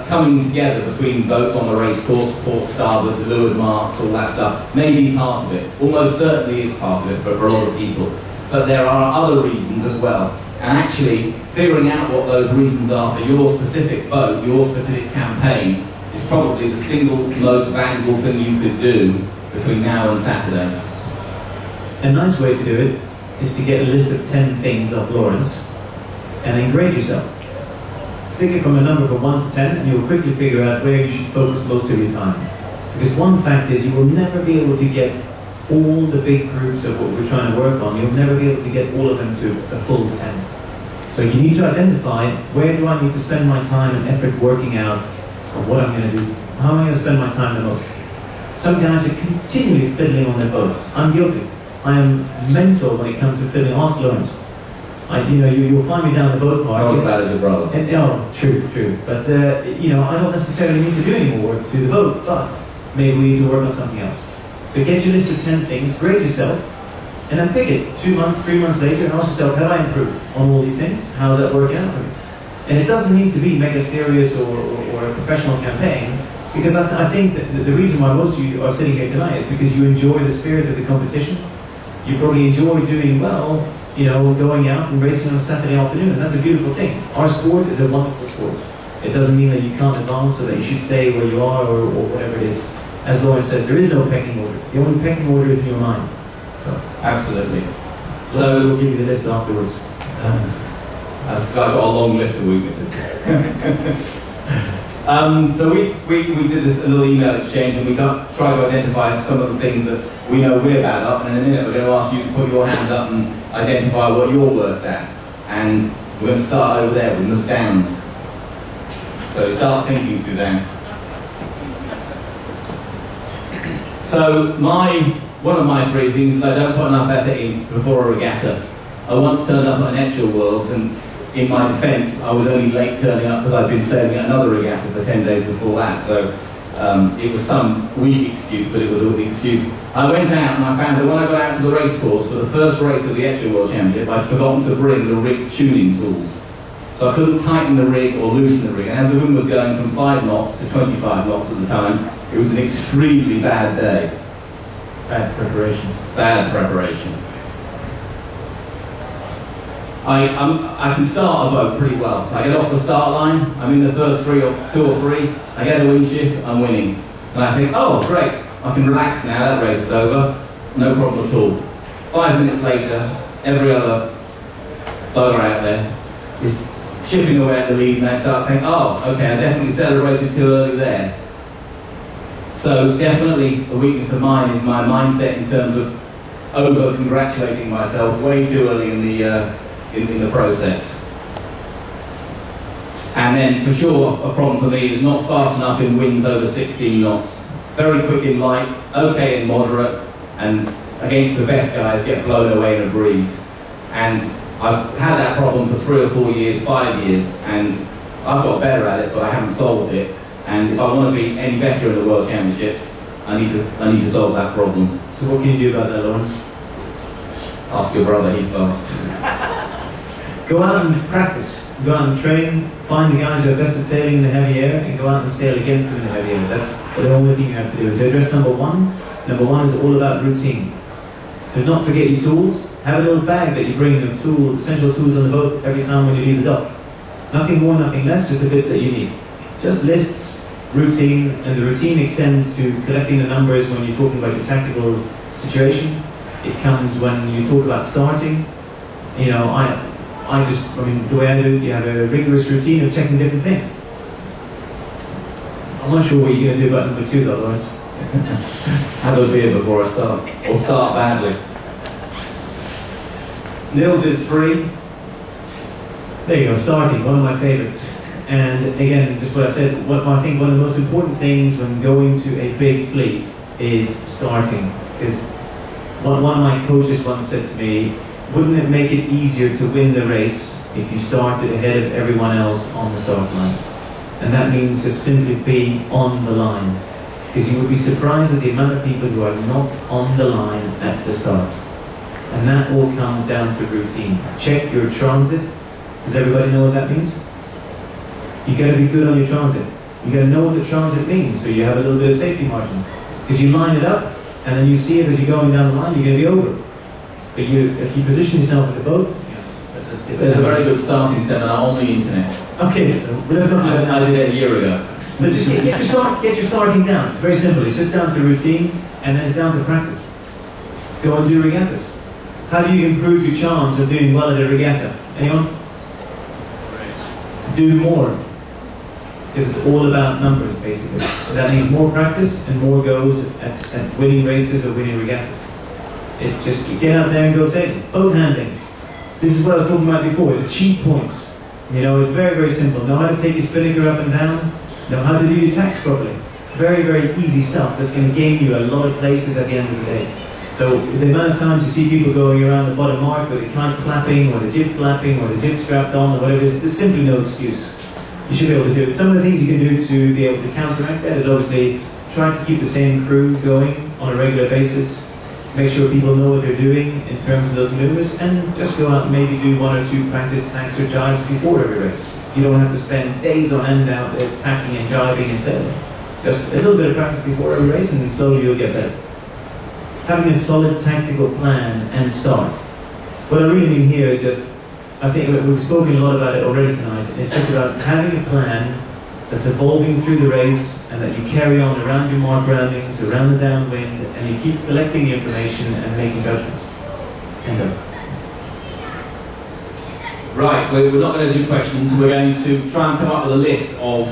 coming together between boats on the race course, port, starboard, leeward marks, all that stuff, may be part of it. Almost certainly is part of it for a lot of people. But there are other reasons as well. And actually, figuring out what those reasons are for your specific boat, your specific campaign, is probably the single most valuable thing you could do between now and Saturday. A nice way to do it is to get a list of 10 things off Laurence and then grade yourself. Stick it from a number from 1 to 10 and you'll quickly figure out where you should focus most of your time. Because one fact is you will never be able to get all the big groups of what we're trying to work on. You'll never be able to get all of them to a full 10. So you need to identify where do I need to spend my time and effort working out on what I'm going to do. How am I going to spend my time the most? Some guys are continually fiddling on their boats. I'm guilty. I am mental when it comes to fiddling. Ask Laurence. You'll find me down the boat park. Not as bad as your brother. Oh, true. But, I don't necessarily need to do any more work to the boat, but maybe we need to work on something else. So get your list of 10 things, grade yourself, and then pick it 2 months, 3 months later, and ask yourself, have I improved on all these things? How's that working out for me? And it doesn't need to be mega serious or a professional campaign, because I think that the reason why most of you are sitting here tonight is because you enjoy the spirit of the competition. You probably enjoy doing well, going out and racing on a Saturday afternoon, and that's a beautiful thing. Our sport is a wonderful sport. It doesn't mean that you can't advance or that you should stay where you are or whatever it is. As Laurence says, there is no pecking order. The only pecking order is in your mind. So, absolutely. So we'll give you the list afterwards. I've got a long list of weaknesses. So we did this little email exchange and we tried to identify some of the things that we know we're bad at, and in a minute we're going to ask you to put your hands up and identify what you're worst at. And we're going to start over there with the downs. So start thinking, Suzanne. So one of my 3 things is I don't put enough effort in before a regatta. I once turned up on an actual Worlds, and in my defence, I was only late turning up because I'd been sailing at another regatta for 10 days before that. So it was some weak excuse, but it was a weak excuse. I went out and I found that when I got out to the race course for the first race of the actual World Championship, I'd forgotten to bring the rig tuning tools. So I couldn't tighten the rig or loosen the rig. And as the wind was going from 5 knots to 25 knots at the time, it was an extremely bad day. Bad preparation. Bad preparation. I can start a boat pretty well. I get off the start line, I'm in the first 2 or 3, I get a wind shift, I'm winning. And I think, oh great, I can relax now, that race is over, no problem at all. 5 minutes later, every other bugger out there is chipping away at the lead and I start thinking, oh, okay, I definitely celebrated too early there. So definitely a weakness of mine is my mindset in terms of over-congratulating myself way too early in the process. And then for sure, a problem for me is not fast enough in winds over 16 knots. Very quick in light, okay in moderate, and against the best guys get blown away in a breeze. And I've had that problem for 3 or 4 years, 5 years, and I've got better at it, but I haven't solved it. And if I want to be any better in the World Championship, I need to solve that problem. So what can you do about that, Laurence? Ask your brother, he's fast. Go out and practice. Go out and train, find the guys who are best at sailing in the heavy air, and go out and sail against them in the heavy air. That's the only thing you have to do. To address number one is all about routine. Do not forget your tools. Have a little bag that you bring of essential tools on the boat every time when you leave the dock. Nothing more, nothing less, just the bits that you need. just lists, routine, and the routine extends to collecting the numbers when you're talking about your tactical situation. It comes when you talk about starting. You know, I mean, the way I do it, you have a rigorous routine of checking different things. I'm not sure what you're going to do about number 2 though, Laurence. Have a beer before I start, or start badly. Nils is 3. There you go, starting, one of my favourites. And again, just what I said, I think one of the most important things when going to a big fleet is starting. Because one of my coaches once said to me, wouldn't it make it easier to win the race if you started ahead of everyone else on the start line? And that means just simply be on the line. Because you would be surprised at the amount of people who are not on the line at the start. And that all comes down to routine. Check your transit. Does everybody know what that means? You got to be good on your transit. You got to know what the transit means, so you have a little bit of safety margin. Because you line it up, and then you see it as you're going down the line, you're going to be over. But if you position yourself at the boat, there's a very good starting seminar on the internet. Okay, so let's not do that. I did it a year ago. So just get your starting down. It's very simple. It's just down to routine, and then it's down to practice. Go and do regattas. How do you improve your chance of doing well at a regatta? Anyone? Do more. Because it's all about numbers, basically. That means more practice and more goes at winning races or winning regattas. It's just get out there and go sailing. Boat handling. This is what I was talking about before, the cheat points. You know, it's very, very simple. Know how to take your spinnaker up and down. Know how to do your tacks properly. Very, very easy stuff that's going to gain you a lot of places at the end of the day. So the amount of times you see people going around the bottom mark with the kite flapping or the jib flapping or the jib strapped on or whatever it is, there's simply no excuse. You should be able to do it. Some of the things you can do to be able to counteract that is obviously try to keep the same crew going on a regular basis. Make sure people know what they're doing in terms of those maneuvers, and just go out and maybe do 1 or 2 practice tacks or jives before every race. You don't have to spend days on end out there tacking and jiving and sailing. Just a little bit of practice before every race, and then slowly you'll get better. Having a solid tactical plan and start. What I really mean here is just, I think we've spoken a lot about it already tonight. It's just about having a plan that's evolving through the race and that you carry on around your mark roundings, around the downwind, and you keep collecting the information and making judgments. End of. Right, we're not going to do questions. We're going to try and come up with a list of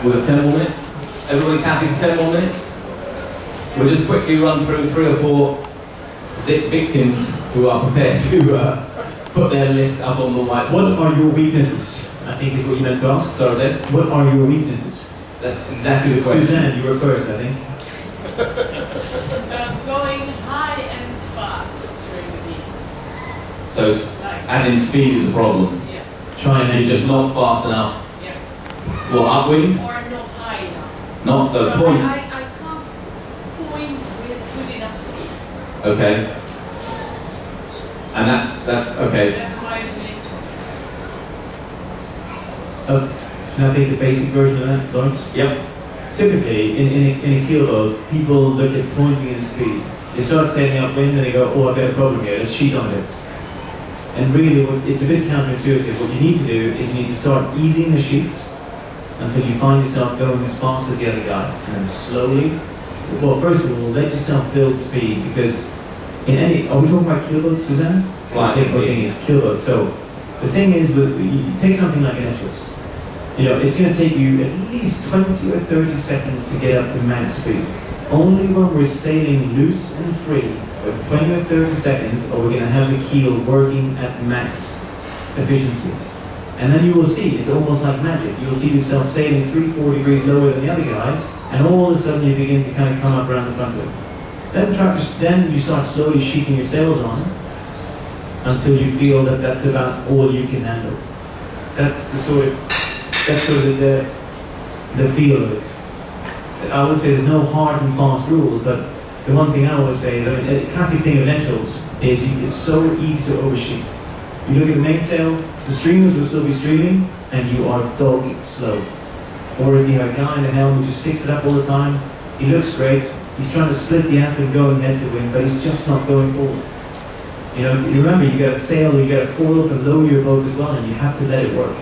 we've got 10 more minutes. Everybody's happy for 10 more minutes? We'll just quickly run through 3 or 4 victims who are prepared to put their list up on the whiteboard. What are your weaknesses? I think is what you meant to ask. Sorry, Zed? What are your weaknesses? That's exactly the question. Suzanne, you were first, I think. Going high and fast during the heat. So, as in speed is a problem. Yeah. Try and You're just not fast enough. Yeah. Well, upwind? Or not high enough. Not so point. I can't point with good enough speed. Okay. And that's okay. That's my opinion. Can I take the basic version of that, Laurence? Yep. Typically, in a keelboat, people look at pointing and speed. They start sailing upwind and they go, oh, I've got a problem here, let's cheat on it. And really, it's a bit counterintuitive. What you need to do is you need to start easing the sheets until you find yourself going as fast as the other guy. And then slowly, well, first of all, let yourself build speed, because in any, are we talking about keelboats, Suzanne? Right. The thing is keelboat. So the thing is, you take something like an inches. You know, it's going to take you at least 20 or 30 seconds to get up to max speed. Only when we're sailing loose and free for 20 or 30 seconds are we going to have the keel working at max efficiency. And then you will see, it's almost like magic. You'll see yourself sailing 3-4 degrees lower than the other guy, and all of a sudden you begin to kind of come up around the front of it. Then you start slowly sheeting your sails on until you feel that that's about all you can handle. That's sort of the feel of it. I would say there's no hard and fast rules, but the one thing I always say, a classic thing of Nils is it's so easy to overshoot. You look at the mainsail, the streamers will still be streaming, and you are dog slow. Or if you have a guy in the helm who just sticks it up all the time, he looks great, he's trying to split the anthem going head to wind, but he's just not going forward. You know, remember, you got to sail, you got to foil up and lower your boat as well, and you have to let it work.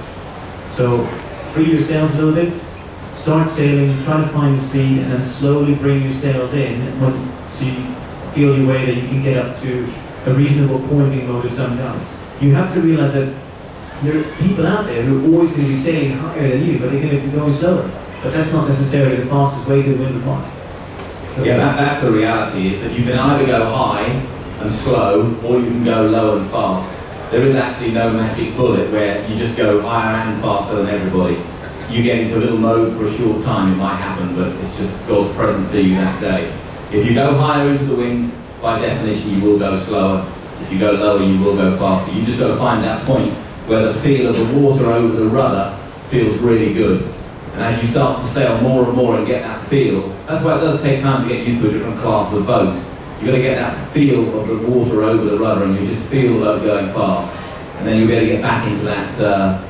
So free your sails a little bit, start sailing, try to find the speed, and then slowly bring your sails in so you feel your way that you can get up to a reasonable pointing mode of some guys. You have to realize that there are people out there who are always going to be sailing higher than you, but they're going to be going slower. But that's not necessarily the fastest way to win the mark. Yeah, that's the reality, is that you can either go high and slow, or you can go low and fast. There is actually no magic bullet where you just go higher and faster than everybody. You get into a little mode for a short time, it might happen, but it's just God's present to you that day. If you go higher into the wind, by definition you will go slower. If you go lower, you will go faster. You just got to find that point where the feel of the water over the rudder feels really good. And as you start to sail more and more and get that feel, that's why it does take time to get used to a different class of boat. You've got to get that feel of the water over the rudder, and you just feel like going fast. And then you'll be able to get back into that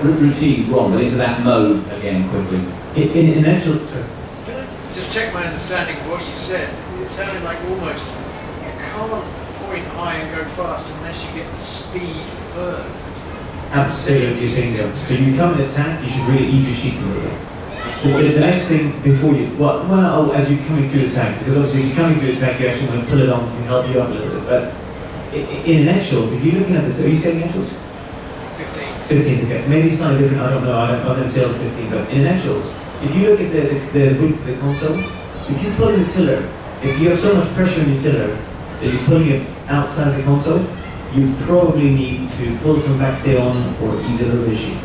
routine's wrong, but into that mode again quickly. In actual... Can I just check my understanding of what you said? It sounded like almost you can't point high and go fast unless you get the speed first. Absolutely, bingo. So you come in attack, you should really ease your sheets a little bit. The next thing before you, as you're coming through the attack, because obviously if you're coming through the attack, you actually want to pull it on to help you up a little bit. But in actuals, if you're looking at the, are you saying actuals? 15 is okay. Maybe slightly different, I don't know, I don't sail 15, but in actuals, if you look at the width of the console, if you pull in the tiller, if you have so much pressure in your tiller that you're pulling it outside of the console, you probably need to pull some backstay on or ease a little bit of sheet.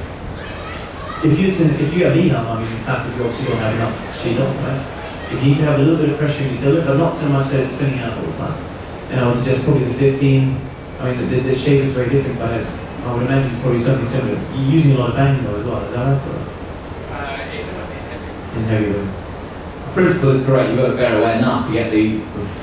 If you have E-helm, I mean, classic rocks, you don't have enough sheet on, right? You need to have a little bit of pressure in your tiller, but not so much that it's spinning out all the time. And I would suggest probably the 15. I mean, the shape is very different, but I would imagine it's probably something similar. You're using a lot of bang though as well, is that right? In heavy wind. The principle is correct. You've got to bear away enough to get the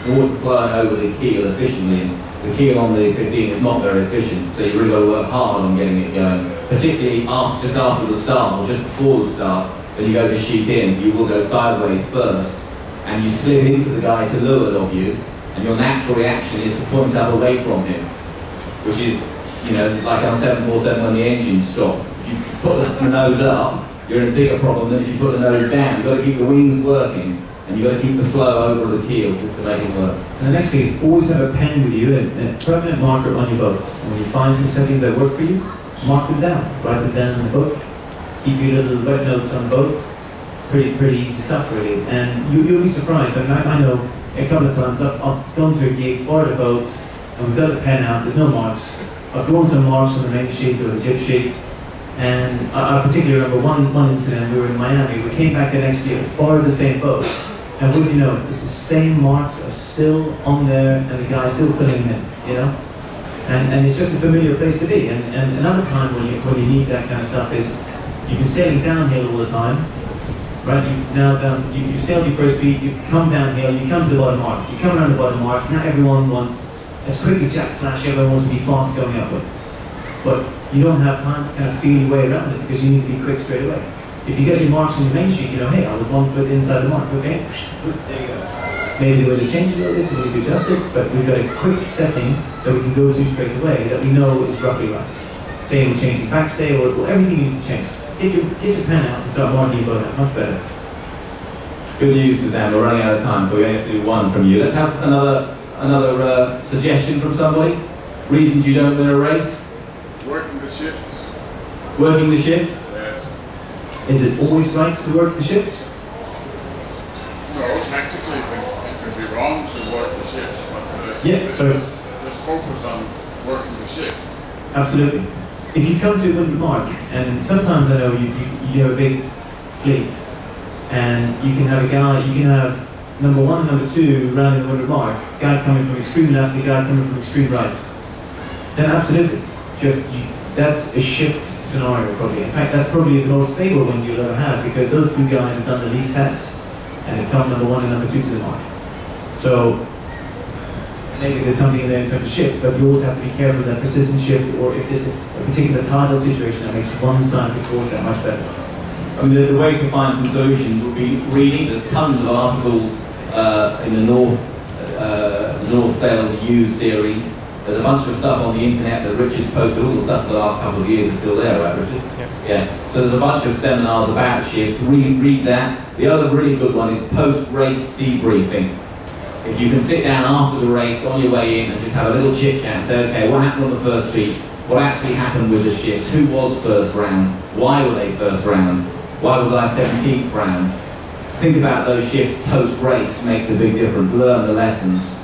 water flowing over the keel efficiently. And the keel on the 15 is not very efficient, so you really got to work hard on getting it going. Particularly just after the start or just before the start, when you go to sheet in, you will go sideways first, and you slip into the guy to leeward of you, and your natural reaction is to point up away from him, which is, like on 747 when the engines stop. If you put the nose up, you're in a bigger problem than if you put the nose down. You've got to keep the wings working, and you've got to keep the flow over the keel to make it work. And the next thing is always have a pen with you, a permanent marker on your boat. And when you find some settings that work for you, mark them down. Write them down in the book. Keep your little wet notes on both. Pretty easy stuff, really. And you'll be surprised. I mean, I know a couple of times I've gone to a gig, borrowed a boat, and we've got the pen out, there's no marks. I've drawn some marks on the main sheet or the jib sheet, and I particularly remember one incident. We were in Miami, we came back the next year, borrowed the same boat, and what do you know, it's the same marks are still on there, and the guy's still filling them in, And it's just a familiar place to be. And another time when you need that kind of stuff is, you've been sailing downhill all the time, right? You've sailed your first beat, you've come downhill, you come to the bottom mark, you come around the bottom mark, now everyone wants, as quick as Jack Flash, everyone wants to be fast going upward. But you don't have time to kind of feel your way around it because you need to be quick straight away. If you get your marks on your main sheet, hey, I was 1 foot inside the mark, okay? There you go. Maybe the way to change a little bit, so we need to adjust it, but we've got a quick setting that we can go to straight away that we know is roughly right. Same with changing backstay or everything you need to change. Get your pen out and start marking your boat out, much better. Good news, Suzanne, we're running out of time, so we only have to do one from you. Let's have another suggestion from somebody. Reasons you don't win a race? Working the shifts. Working the shifts? Yeah. Is it always right to work the shifts? No, technically it can be wrong to work the shifts, but let's focus on working the shift. Absolutely. If you come to a windward mark, and sometimes I know you have a big fleet, and you can have a guy, you can have number 1 and number 2 rounding the windward mark, guy coming from extreme left, the guy coming from extreme right. Then absolutely, that's a shift scenario probably. In fact, that's probably the most stable one you'll ever have, because those 2 guys have done the least tax, and they come number 1 and number 2 to the mark. So maybe there's something in there in terms of shift, but you also have to be careful of that persistent shift, or if there's a particular tidal situation that makes one side of the course that much better. I mean, the way to find some solutions would be reading. There's tons of articles in the North Sailors Use series There's a bunch of stuff on the internet that Richard's posted. All the stuff for the last couple of years is still there, right, Richard? Yeah. So there's a bunch of seminars about shift. Read that. The other really good one is post-race debriefing. If you can sit down after the race on your way in and just have a little chit chat and say, okay, what happened on the first beat? What actually happened with the shift? Who was first round? Why were they first round? Why was I 17th round? Think about those shifts post-race makes a big difference. Learn the lessons.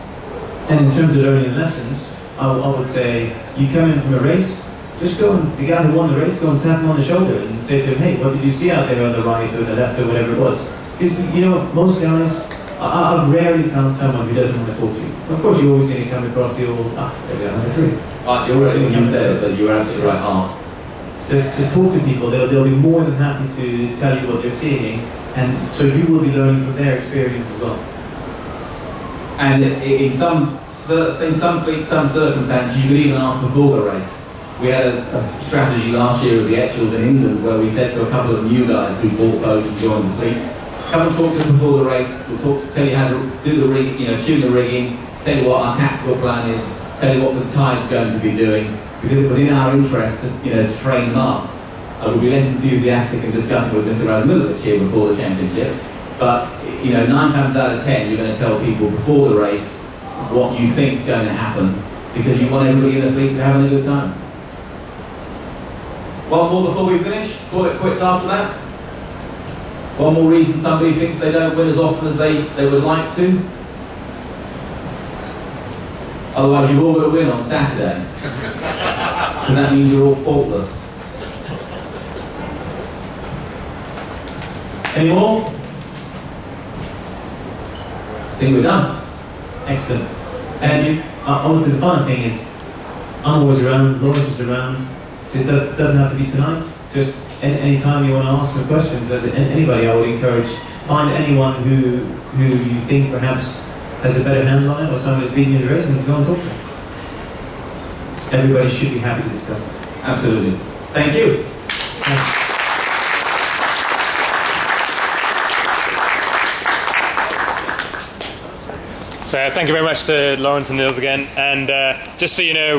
And in terms of learning lessons, I would say, you come in from a race, just go and, the guy who won the race, go and tap him on the shoulder and say to him, hey, what did you see out there on the right or the left or whatever it was? Because, you know, most guys, I've rarely found someone who doesn't want to talk to you. Of course, you're always going to come across the old, there we are, number 3. You're always going to say it, but you're absolutely right, ask. Just talk to people, they'll be more than happy to tell you what they're seeing, and so you will be learning from their experience as well. And in some circumstances, you could even ask before the race. We had a strategy last year with the Etchells in England where we said to a couple of new guys who bought boats and joined the fleet, come and talk to us before the race. We'll tell you how to do the rig, tune the rigging, tell you what our tactical plan is, tell you what the tide's going to be doing, because it was in our interest to train them up. I would be less enthusiastic in discussing with Mr. Razmilovic here before the championships, but 9 times out of 10 you're going to tell people before the race what you think is going to happen, because you want everybody in the fleet to be having a good time. One more before we finish, call it quits after that. One more reason somebody thinks they don't win as often as they would like to. Otherwise you've all got to win on Saturday. Because that means you're all faultless. Any more? I think we're done. Excellent. And obviously the fun thing is, I'm always around, Laurence is around. It doesn't have to be tonight. Just any time you want to ask some questions, anybody, I would encourage, find anyone who you think perhaps has a better handle on it, or someone who's beaten you in the race, and go and talk to them. Everybody should be happy to discuss it. Absolutely. Thank you. Thanks. So thank you very much to Laurence and Nils again, and just so you know,